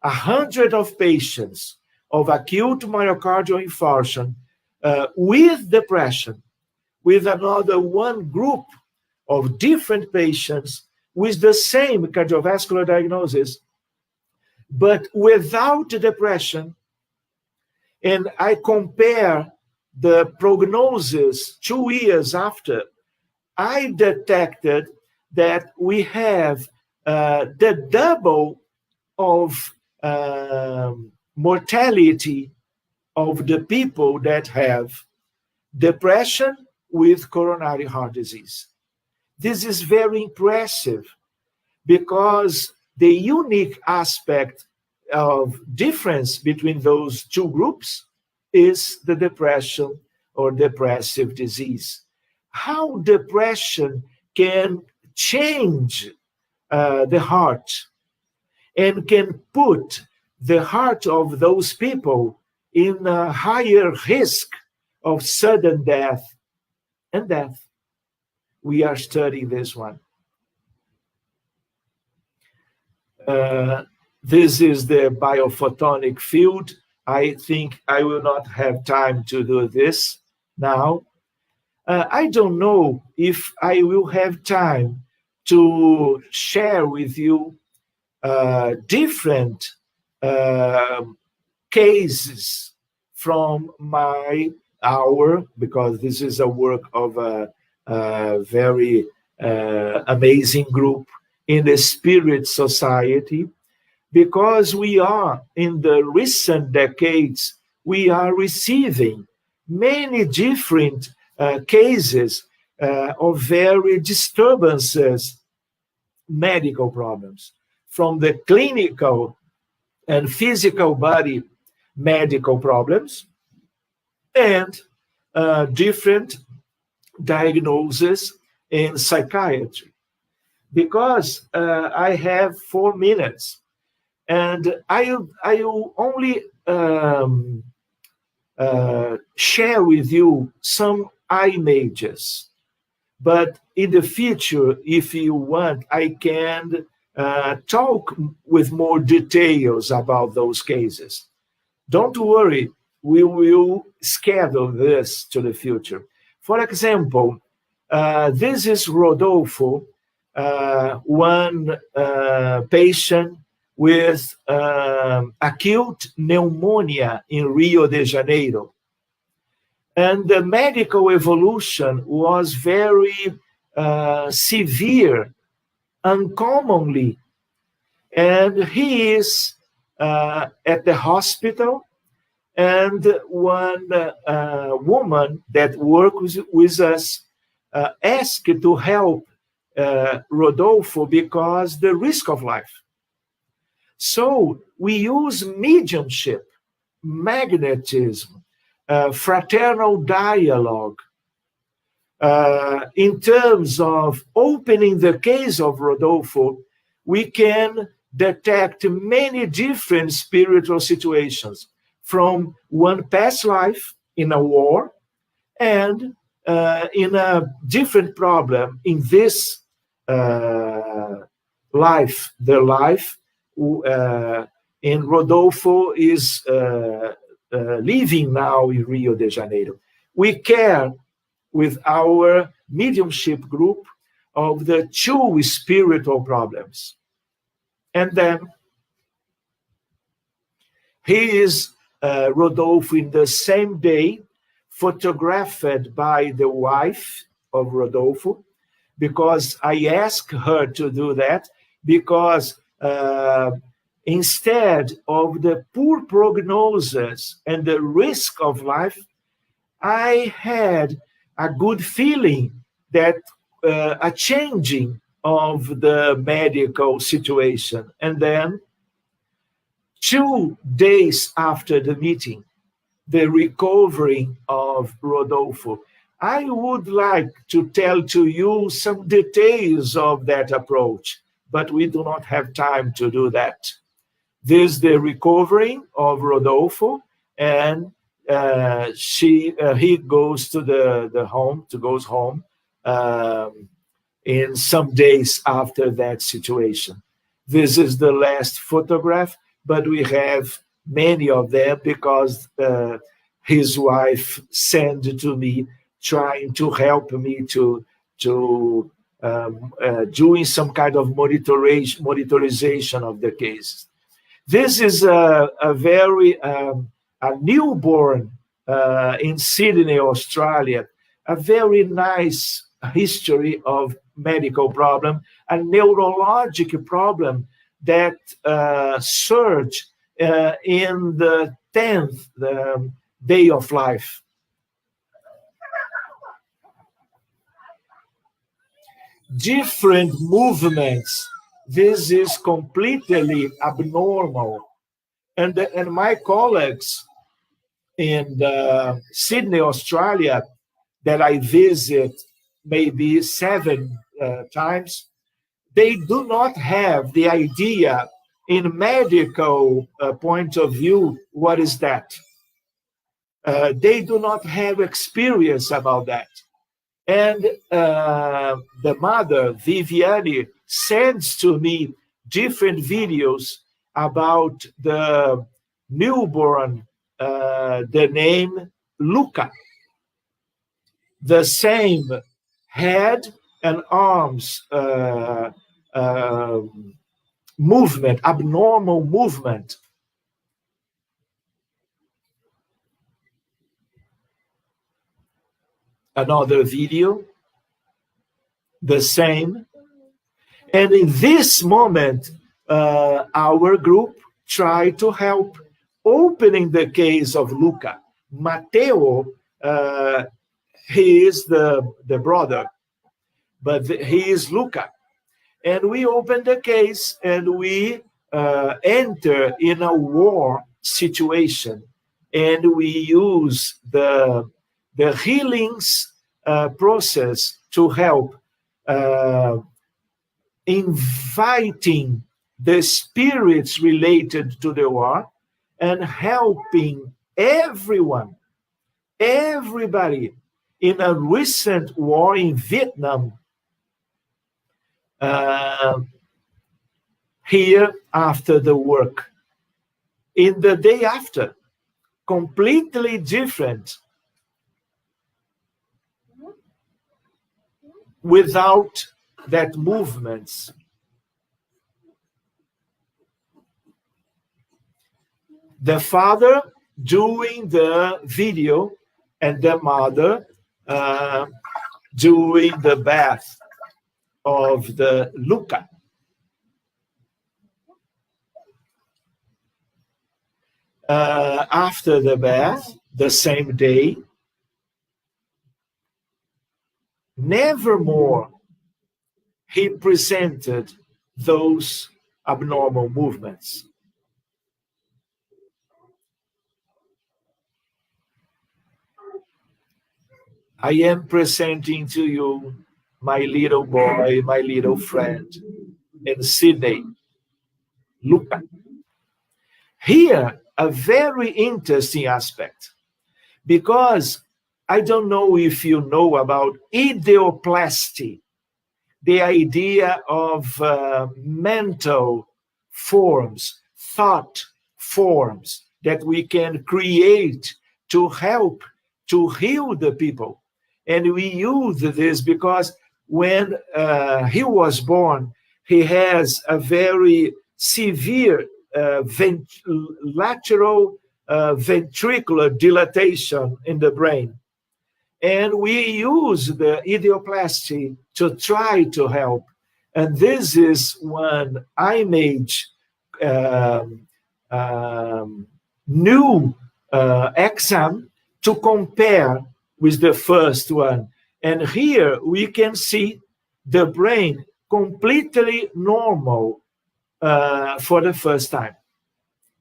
100 of patients of acute myocardial infarction with depression, with another one group of different patients with the same cardiovascular diagnosis, but without depression, and I compare the prognosis 2 years after, I detected that we have the double of mortality of the people that have depression with coronary heart disease. This is very impressive because the unique aspect of difference between those two groups is the depression or depressive disease. How depression can change the heart and can put the heart of those people in a higher risk of sudden death and death. We are studying this one. This is the biophotonic field. I think I will not have time to do this now. I don't know if I will have time to share with you different cases from because this is a work of a very amazing group in the Spirit Society, because we are, in the recent decades, we are receiving many different cases of very disturbances, medical problems, from the clinical and physical body medical problems, and different diagnoses in psychiatry. Because I have 4 minutes, and I will only share with you some images. But in the future, if you want, I can talk with more details about those cases. Don't worry, we will schedule this to the future. For example, this is Rodolfo, one patient with acute pneumonia in Rio de Janeiro. And the medical evolution was very severe, uncommonly. And he is at the hospital, and one woman that works with us asked to help Rodolfo because the risk of life. So we use mediumship, magnetism, fraternal dialogue, in terms of opening the case of Rodolfo. We can detect many different spiritual situations, from one past life in a war, and in a different problem in this life. The life in Rodolfo is living now in Rio de Janeiro. We care with our mediumship group of the 2 spiritual problems. And then he is Rodolfo in the same day, photographed by the wife of Rodolfo, because I asked her to do that, because instead of the poor prognosis and the risk of life, I had a good feeling that a changing of the medical situation. And then 2 days after the meeting, the recovery of Rodolfo. I would like to tell to you some details of that approach, but we do not have time to do that. This is the recovery of Rodolfo, and he goes to goes home in some days after that situation. This is the last photograph, but we have many of them because his wife sent to me, trying to help me to doing some kind of monitorization of the case. This is a newborn in Sydney, Australia, a very nice history of medical problem, a neurologic problem that surged in the 10th day of life. Different movements. This is completely abnormal. And my colleagues in Sydney, Australia, that I visit maybe 7 times, they do not have the idea in medical point of view, what is that? They do not have experience about that. And the mother, Viviane, sends to me different videos about the newborn, the name Luca. The same head and arms movement, abnormal movement. Another video, the same. And in this moment, our group tried to help opening the case of Luca. Matteo he is the brother, but he is Luca. And we open the case and we enter in a war situation, and we use the healings process to help, inviting the spirits related to the war and helping everybody. In a recent war in Vietnam, here after the work, in the day after, completely different, without that movements. The father doing the video and the mother doing the bath of the Luca. After the bath, the same day, nevermore he presented those abnormal movements. I am presenting to you my little boy, my little friend in Sydney, Luca. Here, a very interesting aspect, because I don't know if you know about ideoplasty, the idea of mental forms, thought forms that we can create to help to heal the people. And we use this because when he was born, he has a very severe lateral ventricular dilatation in the brain. And we use the ideoplasty to try to help. And this is one image, new exam to compare with the first one. And here we can see the brain completely normal for the first time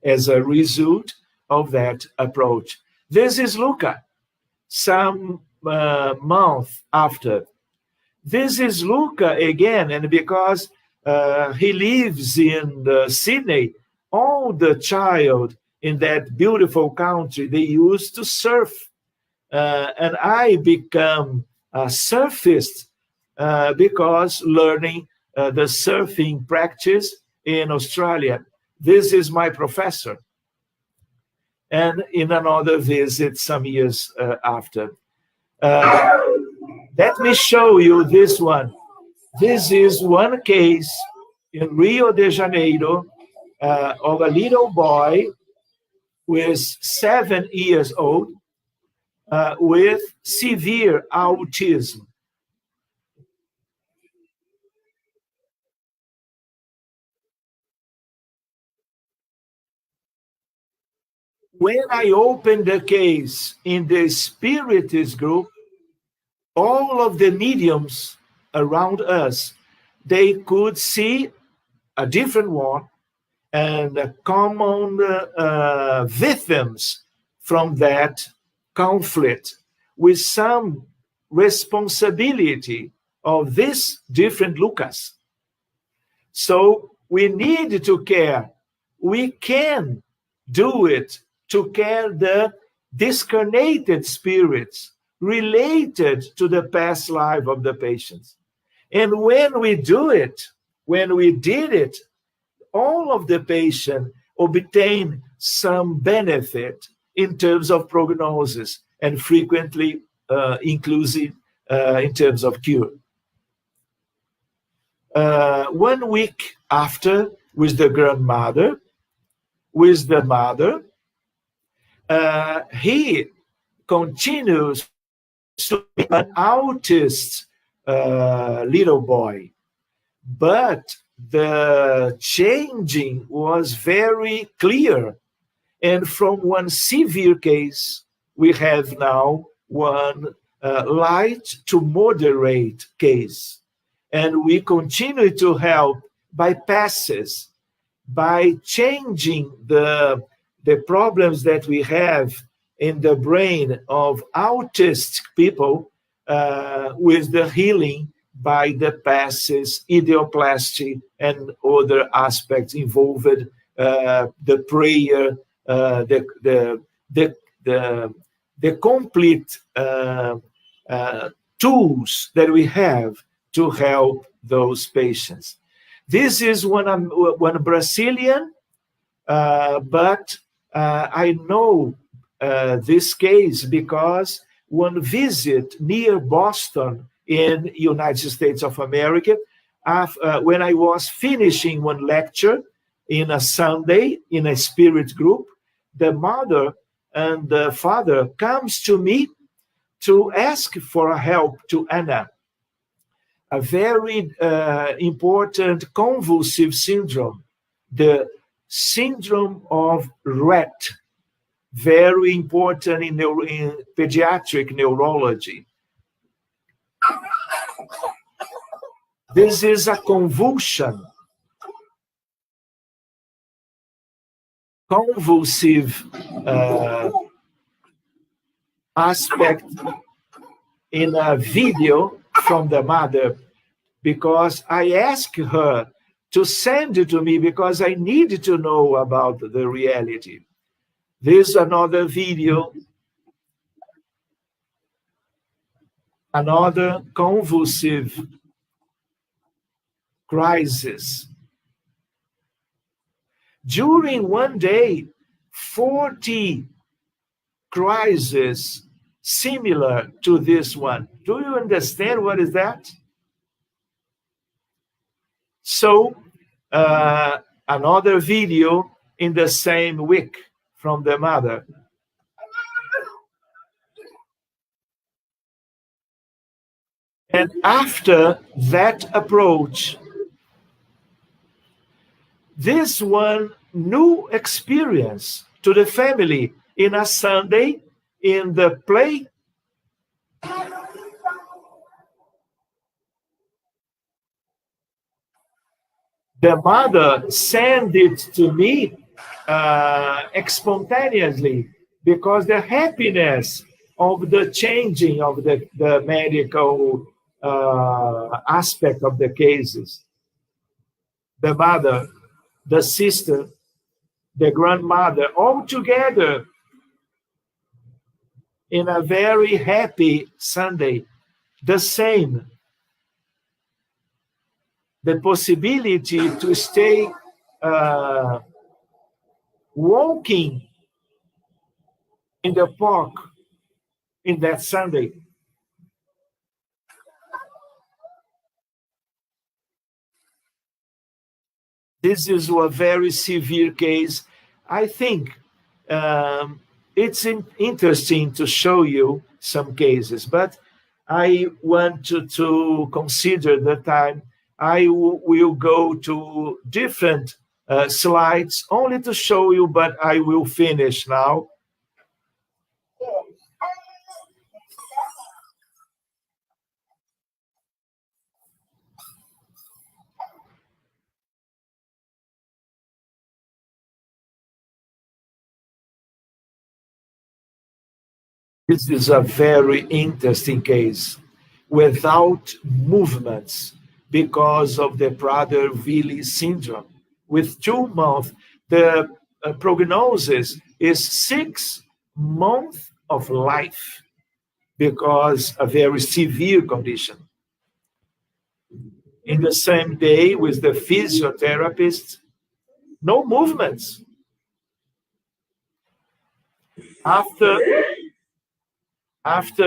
as a result of that approach. This is Luca, some month after. This is Luca again, and because he lives in Sydney, all the child in that beautiful country, they used to surf. And I become a surfist because learning the surfing practice in Australia. This is my professor. And in another visit some years after. Let me show you this one. This is one case in Rio de Janeiro of a little boy who is 7 years old with severe autism. When I opened the case in the Spiritist group, all of the mediums around us, they could see a different one and common victims from that conflict with some responsibility of this different Lucas. So we need to care. We can do it to care the discarnated spirits related to the past life of the patients. And when we do it, when we did it, all of the patient obtain some benefit in terms of prognosis and frequently inclusive in terms of cure. 1 week after, with the grandmother, with the mother, he continues to be an autist little boy, but the changing was very clear. And from one severe case, we have now one light to moderate case. And we continue to help by passes, by changing the problems that we have in the brain of autistic people with the healing by the passes, idioplasty, and other aspects involved, the prayer, the complete tools that we have to help those patients. This is one Brazilian, but I know this case because one visit near Boston in United States of America, when I was finishing one lecture in a Sunday in a spirit group, the mother and the father comes to me to ask for help to Anna, a very important convulsive syndrome, the syndrome of Rett, very important in pediatric neurology. This is a convulsive aspect in a video from the mother, because I asked her to send it to me because I needed to know about the reality. This is another video, another convulsive crisis. During one day, 40 crises similar to this one. Do you understand what is that? So, another video in the same week from the mother. And after that approach, this one new experience to the family in a Sunday in the play. The mother sent it to me spontaneously because the happiness of the changing of the medical aspect of the cases. The mother, the sister, the grandmother, all together in a very happy Sunday. The same. The possibility to stay walking in the park in that Sunday. This is a very severe case. I think it's interesting to show you some cases, but I want to consider the time. I will go to different slides only to show you, but I will finish now. This is a very interesting case without movements because of the Prader-Willi syndrome. With 2 months, the prognosis is 6 months of life because a very severe condition. In the same day with the physiotherapist, no movements. After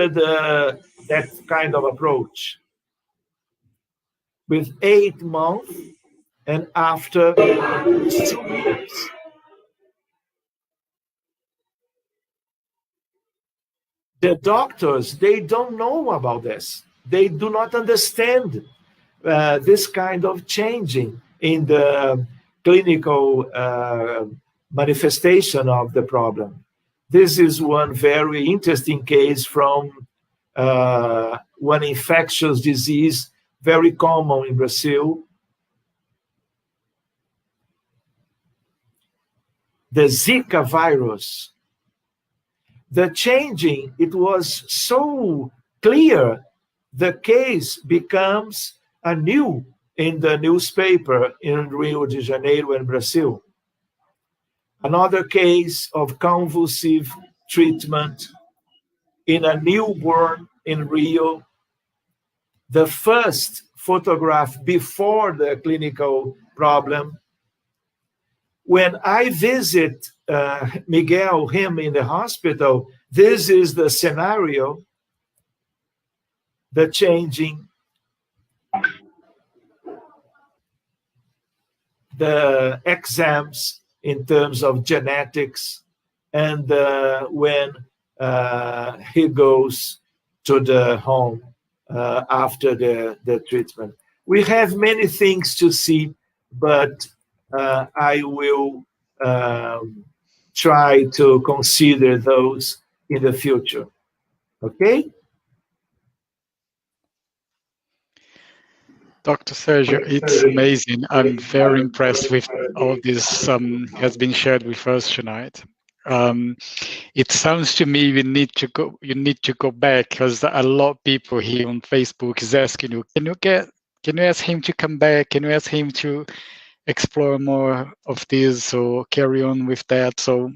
that kind of approach, with 8 months, and after 2 years. The doctors, they don't know about this. They do not understand this kind of changing in the clinical manifestation of the problem. This is one very interesting case from one infectious disease very common in Brazil, the Zika virus. The changing, it was so clear, the case becomes anew in the newspaper in Rio de Janeiro and Brazil. Another case of convulsive treatment in a newborn in Rio. The first photograph before the clinical problem. When I visit Miguel, him in the hospital, this is the scenario, the changing, the exams in terms of genetics, and when he goes to the home after the treatment. We have many things to see, but I will try to consider those in the future. Okay? Dr. Sergio, it's amazing. I'm very impressed with all this has been shared with us tonight. It sounds to me you need to go back, because a lot of people here on Facebook is asking you, can you ask him to come back? Can you ask him to explore more of this or carry on with that? So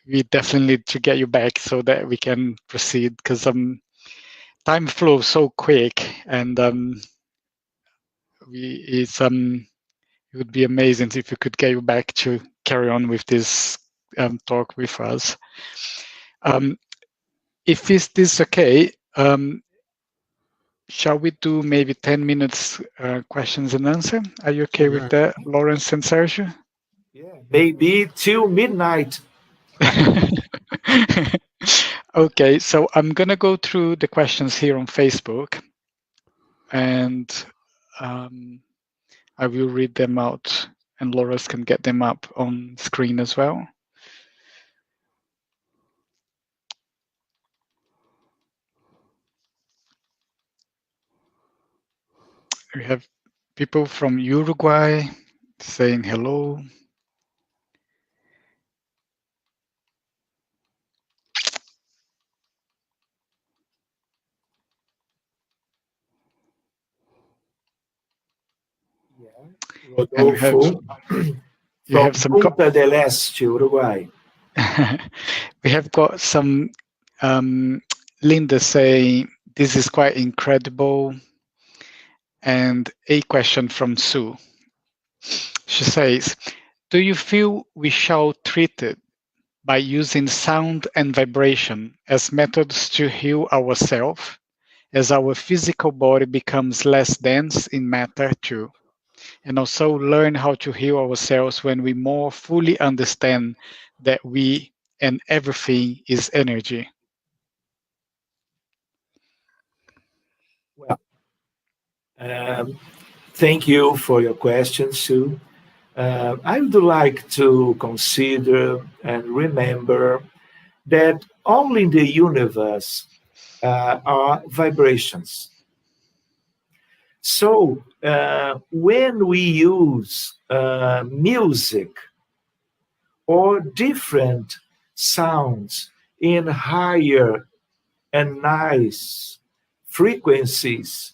we definitely need to get you back so that we can proceed, because time flows so quick, and it would be amazing if we could get you back to carry on with this talk with us. If this is okay, shall we do maybe 10 minutes questions and answer? Are you okay with that, Lawrence and Sergio? Yeah, maybe till midnight. Okay, so I'm going to go through the questions here on Facebook, and I will read them out, and Lawrence can get them up on screen as well. We have people from Uruguay saying hello. And we have some Punta del Este, Uruguay. We have got some Linda saying this is quite incredible, and a question from Sue. She says, do you feel we shall treat it by using sound and vibration as methods to heal ourselves, as our physical body becomes less dense in matter too, and also learn how to heal ourselves when we more fully understand that we and everything is energy? Well, thank you for your question, Sue. I would like to consider and remember that all in the universe are vibrations. So when we use music or different sounds in higher and nice frequencies,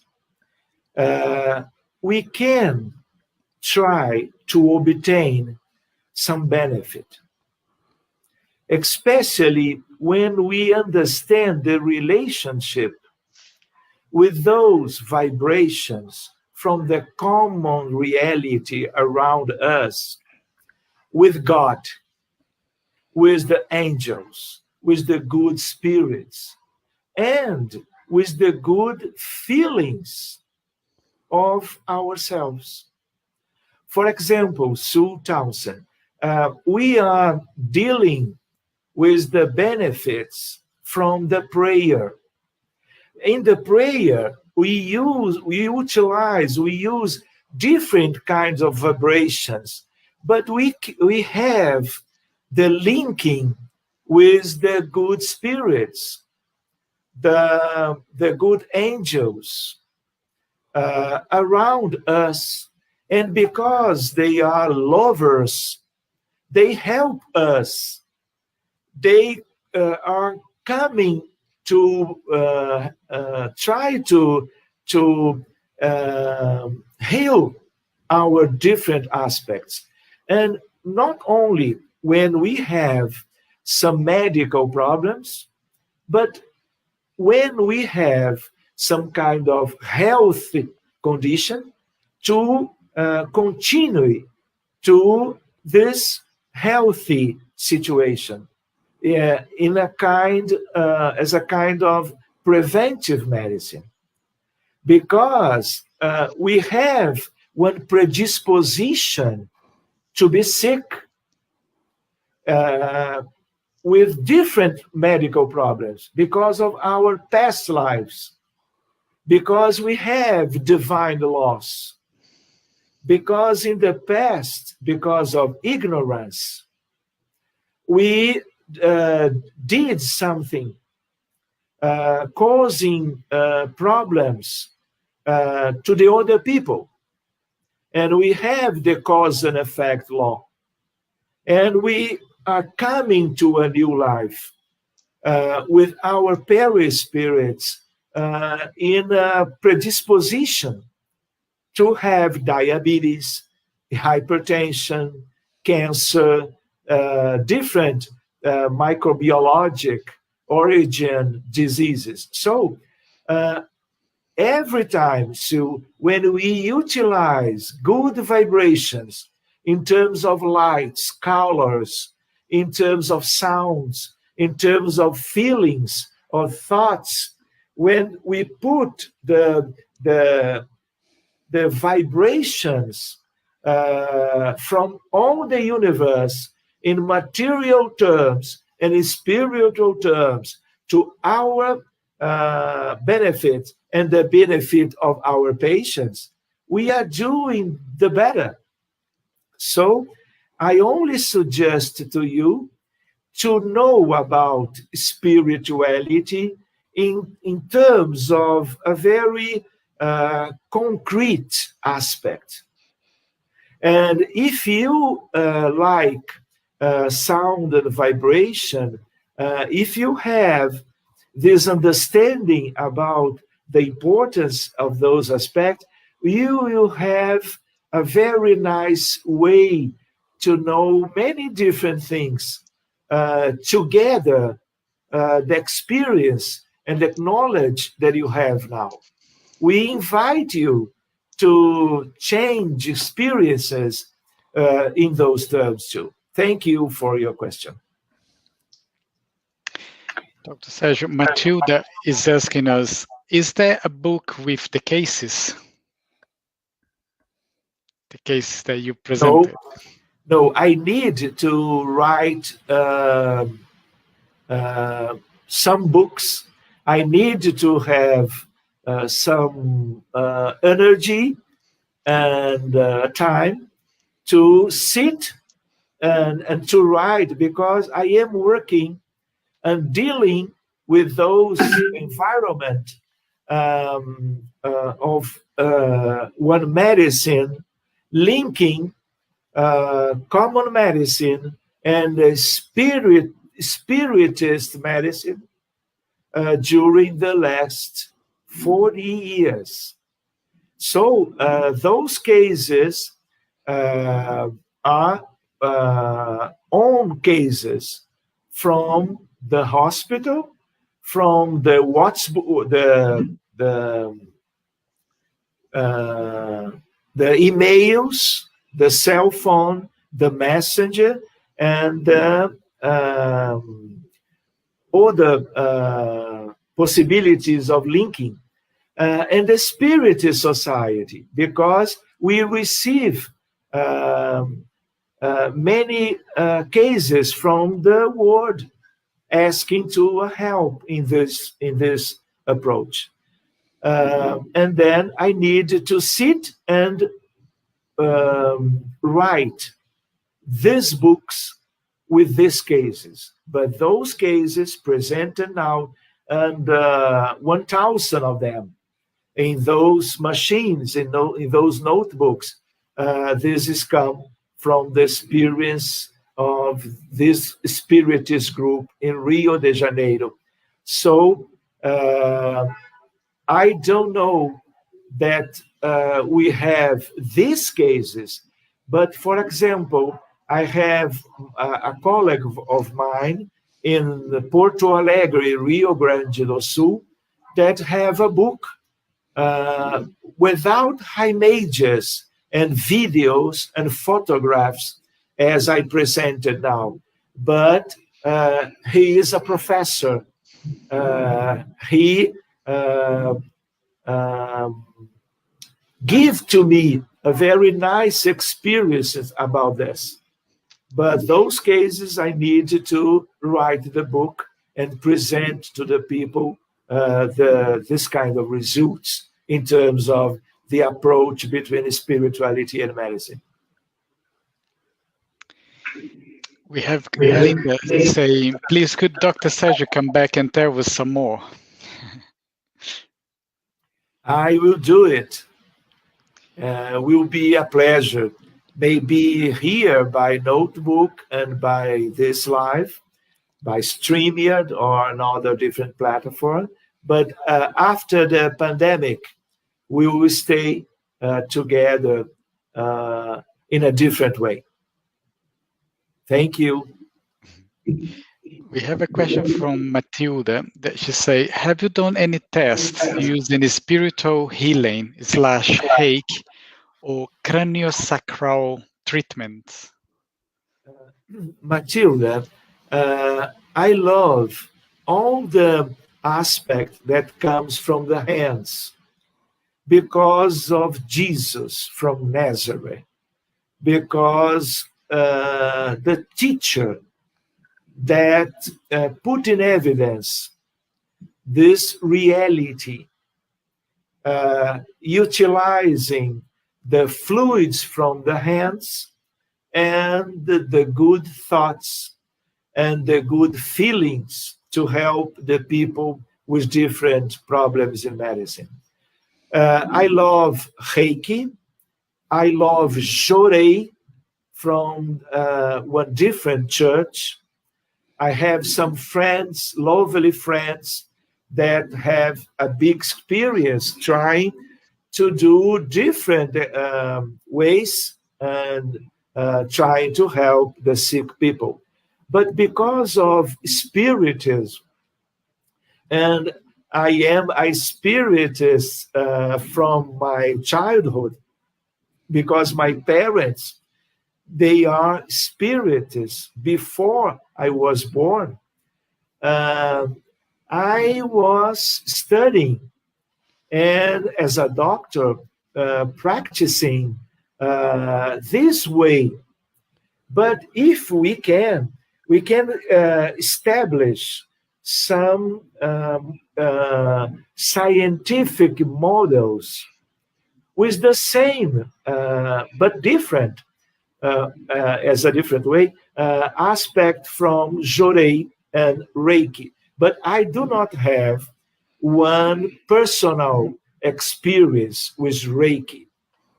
we can try to obtain some benefit, especially when we understand the relationship with those vibrations from the common reality around us, with God, with the angels, with the good spirits, and with the good feelings of ourselves. For example, Sue Townsend, we are dealing with the benefits from the prayer. In the prayer, we use different kinds of vibrations, but we have the linking with the good spirits, the good angels around us, and because they are lovers, they help us. They are coming to try to heal our different aspects. And not only when we have some medical problems, but when we have some kind of health condition, to continue to this healthy situation, in a kind as a kind of preventive medicine, because we have one predisposition to be sick with different medical problems because of our past lives, because we have divine loss, because in the past, because of ignorance, we did something causing problems to the other people. And we have the cause and effect law. And we are coming to a new life with our perispirits in a predisposition to have diabetes, hypertension, cancer, different microbiologic origin diseases. So every time, so when we utilize good vibrations in terms of lights, colors, in terms of sounds, in terms of feelings or thoughts, when we put the vibrations from all the universe in material terms and in spiritual terms to our benefit and the benefit of our patients, we are doing the better. So I only suggest to you to know about spirituality in terms of a very concrete aspect. And if you like sound and vibration, if you have this understanding about the importance of those aspects, you will have a very nice way to know many different things together, the experience and the knowledge that you have now. We invite you to change experiences in those terms too. Thank you for your question. Dr. Sergio, Matilda is asking us, is there a book with the cases? The cases that you presented? No, I need to write some books. I need to have some energy and time to sit and to write, because I am working and dealing with those environment of one medicine linking common medicine and spiritist medicine during the last 40 years. So those cases are own cases from the hospital, from the emails, the cell phone, the messenger, and the other possibilities of linking. And the Spiritist Society, because we receive many cases from the world asking to help in this approach. And then I need to sit and write these books with these cases. But those cases presented now and 1,000 of them in those machines, in those notebooks. This is come from the experience of this Spiritist group in Rio de Janeiro. So I don't know that we have these cases, but for example, I have a colleague of mine in Porto Alegre, Rio Grande do Sul, that have a book without images and videos and photographs as I presented now. But he is a professor. He give to me a very nice experience about this. But those cases I need to write the book and present to the people this kind of results in terms of the approach between spirituality and medicine. We have Linda saying, please could Dr. Sergio come back and tell us some more? I will do it. Will be a pleasure. Maybe here by notebook and by this live, by StreamYard or another different platform. But after the pandemic, we will stay together in a different way. Thank you. We have a question from Matilda that she say, have you done any tests using spiritual healing / Reiki or craniosacral treatments? Matilda, I love all the aspect that comes from the hands because of Jesus from Nazareth, because the teacher that put in evidence this reality, utilizing the fluids from the hands and the good thoughts and the good feelings to help the people with different problems in medicine. I love Reiki. I love Jorei from one different church. I have some friends, lovely friends, that have a big experience trying to do different ways and trying to help the sick people. But because of Spiritism, and I am a Spiritist from my childhood, because my parents, they are Spiritists before I was born. I was studying and as a doctor practicing this way. But if we can establish some scientific models with the same but different, as a different way, aspect from Jorei and Reiki. But I do not have one personal experience with Reiki,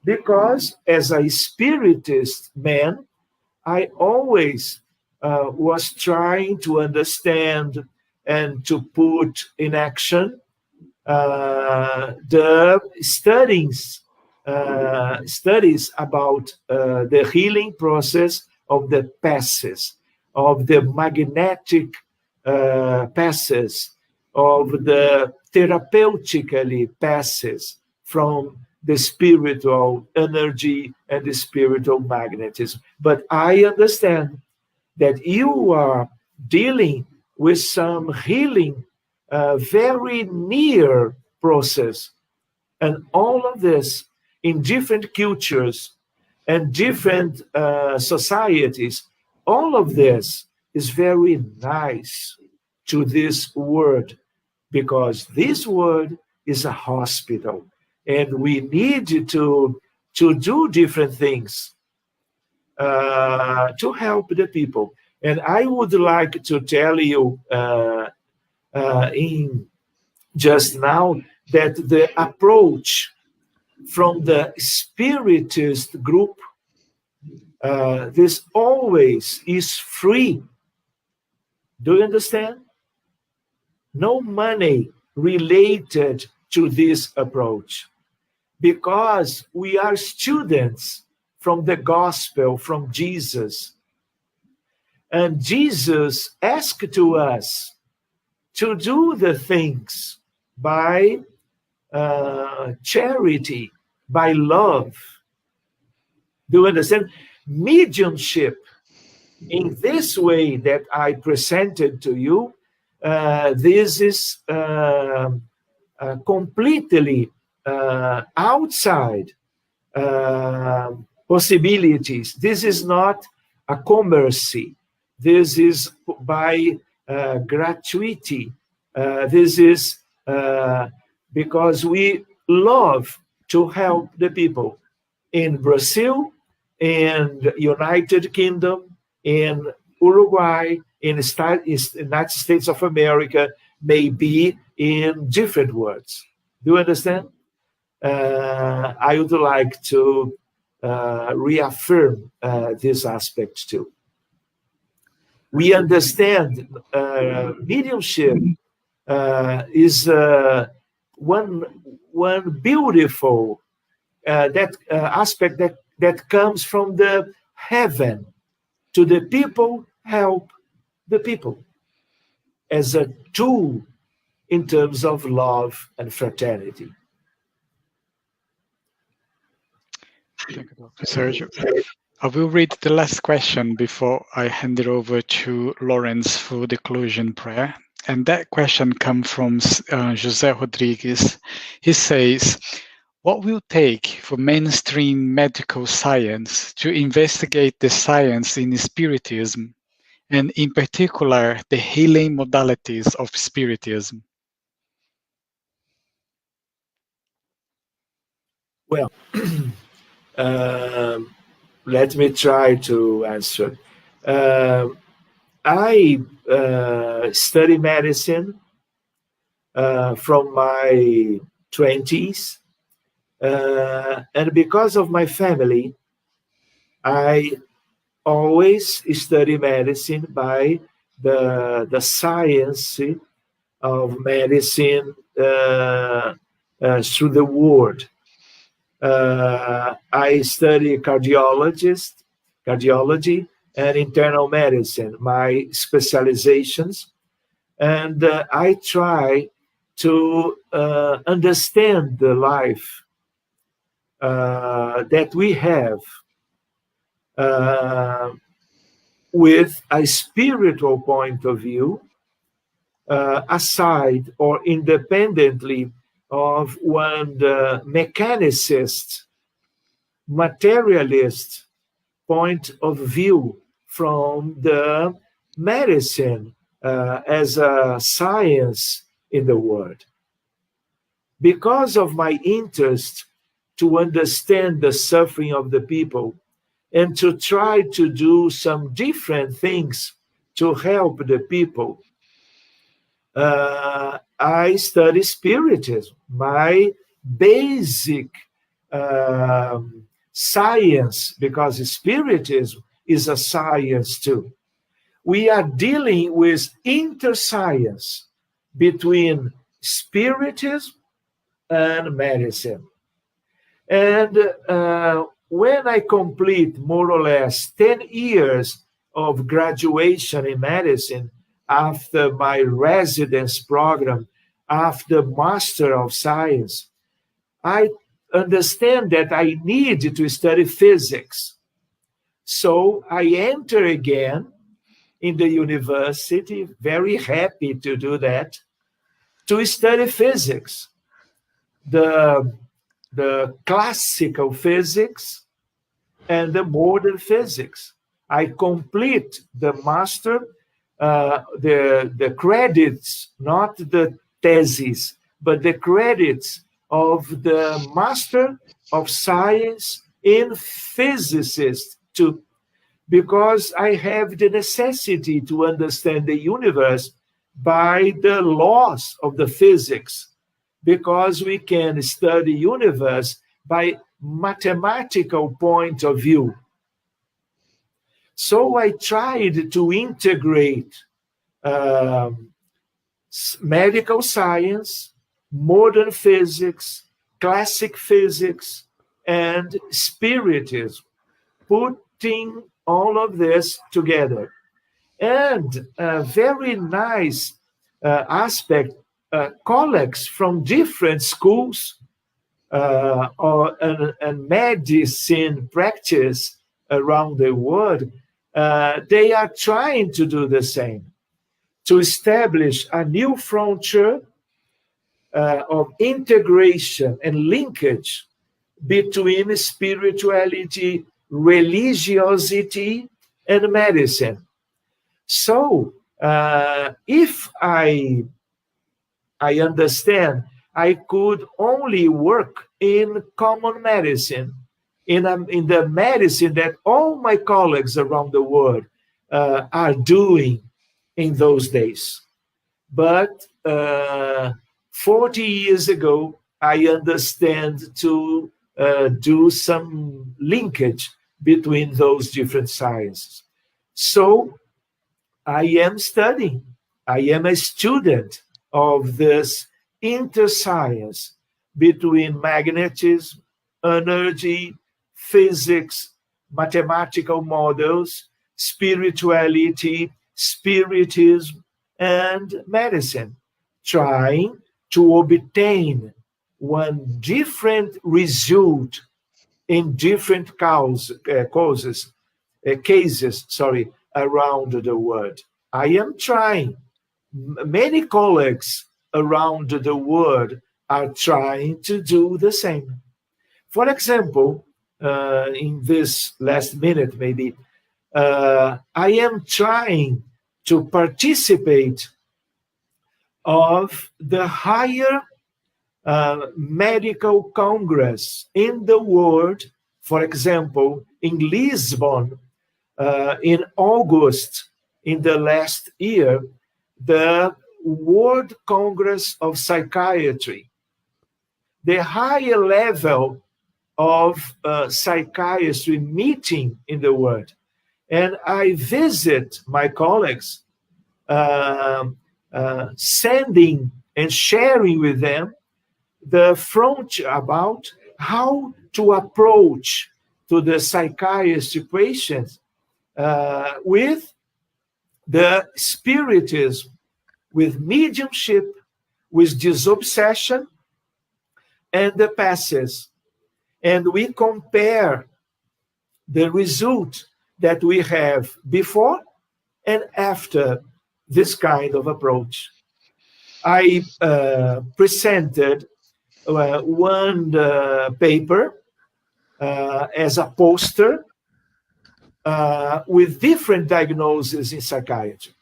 because as a Spiritist man, I always was trying to understand and to put in action the studies about the healing process of the passes, of the magnetic passes, of the therapeutically passes from the spiritual energy and the spiritual magnetism. But I understand that you are dealing with some healing, very near process, and all of this in different cultures and different societies. All of this is very nice to this world, because this world is a hospital, and we need to do different things to help the people. And I would like to tell you, in just now, that the approach from the Spiritist group, this always is free. Do you understand? No money related to this approach, because we are students from the gospel, from Jesus. And Jesus asked to us to do the things by charity, by love. Do you understand? Mediumship, in this way that I presented to you, this is completely outside possibilities. This is not a commerce. This is by gratuity. This is because we love to help the people in Brazil, in the United Kingdom, in Uruguay, in the United States of America, maybe in different words. Do you understand? I would like to reaffirm this aspect too. We understand mediumship is one beautiful aspect that comes from the heaven to the people, help the people as a tool in terms of love and fraternity. Thank you, Dr. Sergio. I will read the last question before I hand it over to Lawrence for the closing prayer. And that question comes from José Rodrigues. He says, what will it take for mainstream medical science to investigate the science in Spiritism, and in particular, the healing modalities of Spiritism? Well, let me try to answer. I study medicine from my 20s, and because of my family, I always study medicine by the science of medicine through the word. I study cardiology and internal medicine, my specializations, and I try to understand the life that we have with a spiritual point of view, aside or independently of one mechanicist, materialist point of view from the medicine as a science in the world. Because of my interest to understand the suffering of the people and to try to do some different things to help the people, I study Spiritism, my basic science, because Spiritism is a science too. We are dealing with interscience between Spiritism and medicine. And when I complete more or less 10 years of graduation in medicine, after my residence program, after Master of Science, I understand that I need to study physics. So I enter again in the university, very happy to do that, to study physics, the classical physics and the modern physics. I complete the master, the credits, not the thesis, but the credits of the Master of Science in Physicist too, because I have the necessity to understand the universe by the laws of the physics, because we can study universe by mathematical point of view. So I tried to integrate medical science, modern physics, classic physics, and spiritism, putting all of this together. And a very nice aspect, colleagues from different schools and medicine practice around the world, they are trying to do the same, to establish a new frontier of integration and linkage between spirituality, religiosity, and medicine. So, if I understand, I could only work in common medicine, in the medicine that all my colleagues around the world are doing in those days. But 40 years ago, I understand to do some linkage between those different sciences. So I am studying. I am a student of this interscience between magnetism, energy, physics, mathematical models, spirituality, spiritism, and medicine, trying to obtain one different result in different cases around the world. I am trying. Many colleagues around the world are trying to do the same. For example, in this last minute, maybe, I am trying to participate of the higher medical congress in the world. For example, in Lisbon, in August in the last year, the World Congress of Psychiatry, the higher level of psychiatry meeting in the world. And I visit my colleagues, sending and sharing with them the frontier about how to approach to the psychiatry patients with the spiritism, with mediumship, with disobsession, and the passes. And we compare the result that we have before and after this kind of approach. I presented one paper as a poster with different diagnoses in psychiatry.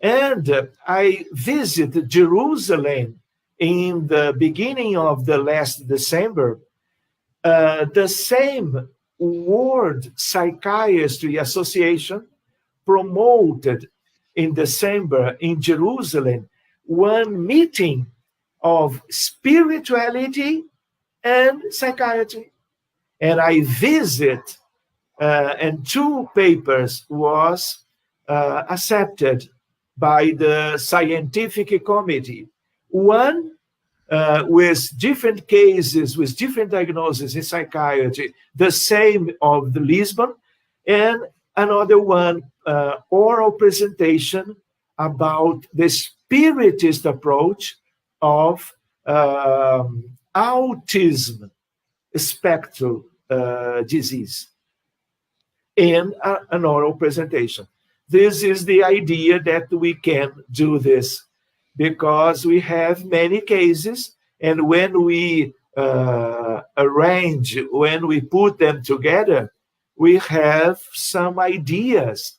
And I visited Jerusalem in the beginning of the last December. The same World Psychiatry Association promoted in December in Jerusalem one meeting of spirituality and psychiatry. And I visit, and two papers was accepted by the scientific committee. One with different cases, with different diagnoses in psychiatry, the same of the Lisbon, and another one, oral presentation about the Spiritist approach of autism spectrum disease, in an oral presentation. This is the idea that we can do this, because we have many cases, and when we arrange, when we put them together, we have some ideas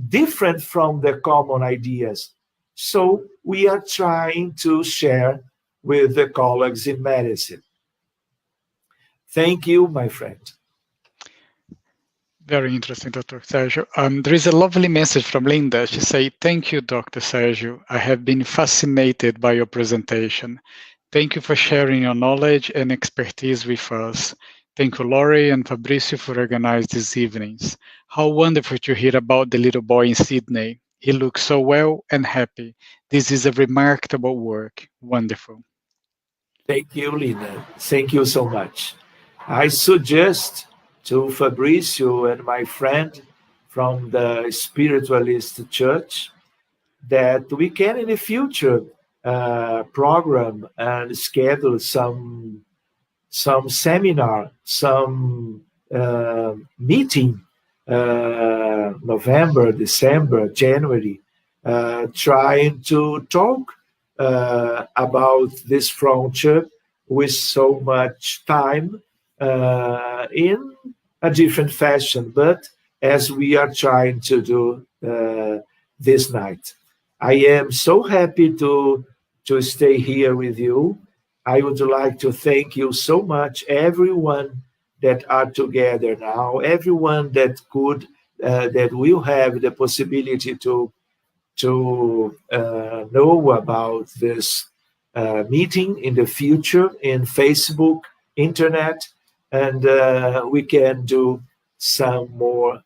different from the common ideas. So we are trying to share with the colleagues in medicine. Thank you, my friend. Very interesting, Dr. Sergio. There is a lovely message from Linda. She says, "Thank you, Dr. Sergio. I have been fascinated by your presentation. Thank you for sharing your knowledge and expertise with us. Thank you, Laurie and Fabrizio, for organizing these evenings. How wonderful to hear about the little boy in Sydney. He looks so well and happy. This is a remarkable work. Wonderful." Thank you, Lina. Thank you so much. I suggest to Fabrizio and my friend from the Spiritualist Church that we can in the future program and schedule some seminar, some meeting, November, December, January, trying to talk about this frontier with so much time in a different fashion, but as we are trying to do this night. I am so happy to stay here with you. I would like to thank you so much, everyone that are together now, everyone that could, that will have the possibility to know about this meeting in the future in Facebook, internet, and we can do some more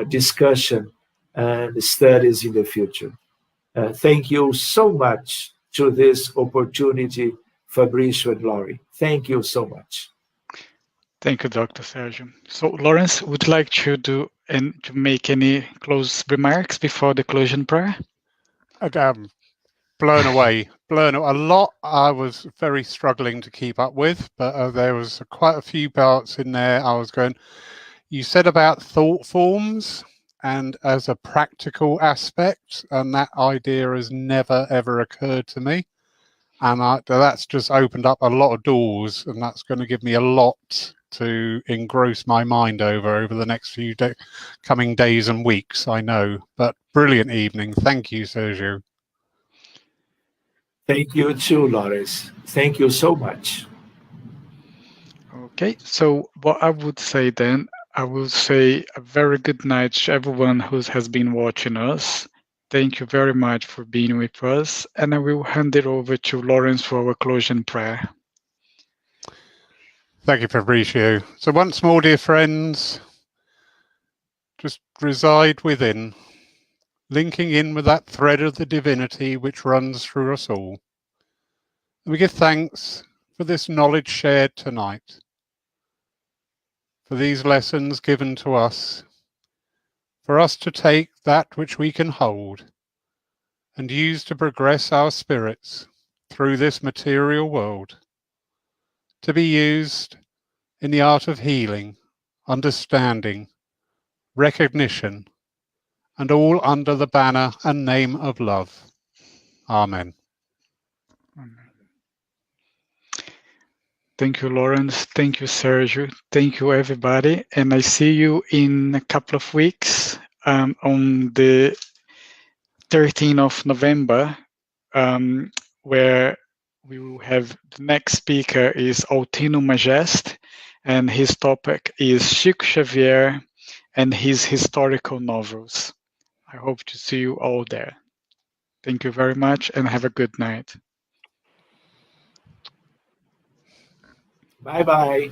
discussion and studies in the future. Thank you so much to this opportunity, Fabrizio and Laurie. Thank you so much. Thank you, Dr. Sergio. So, Lawrence, would you like to do and to make any close remarks before the closing prayer? Blown away. A lot I was very struggling to keep up with, but there was quite a few parts in there I was going, you said about thought forms and as a practical aspect, and that idea has never ever occurred to me. And that's just opened up a lot of doors, and that's going to give me a lot to engross my mind over the next few coming days and weeks, I know. But brilliant evening. Thank you, Sergio. Thank you too, Lawrence. Thank you so much. Okay, so what I would say then, I will say a very good night to everyone who has been watching us. Thank you very much for being with us, and I will hand it over to Lawrence for our closing prayer. Thank you, Fabrizio. So once more, dear friends, just reside within, linking in with that thread of the divinity which runs through us all. And we give thanks for this knowledge shared tonight, for these lessons given to us, for us to take that which we can hold and use to progress our spirits through this material world, to be used in the art of healing, understanding, recognition, and all under the banner and name of love. Amen. Thank you, Lawrence. Thank you, Sergio. Thank you, everybody. And I see you in a couple of weeks on the 13th of November, where we will have the next speaker is Altino Majest, and his topic is Chico Xavier and his historical novels. I hope to see you all there. Thank you very much and have a good night. Bye-bye.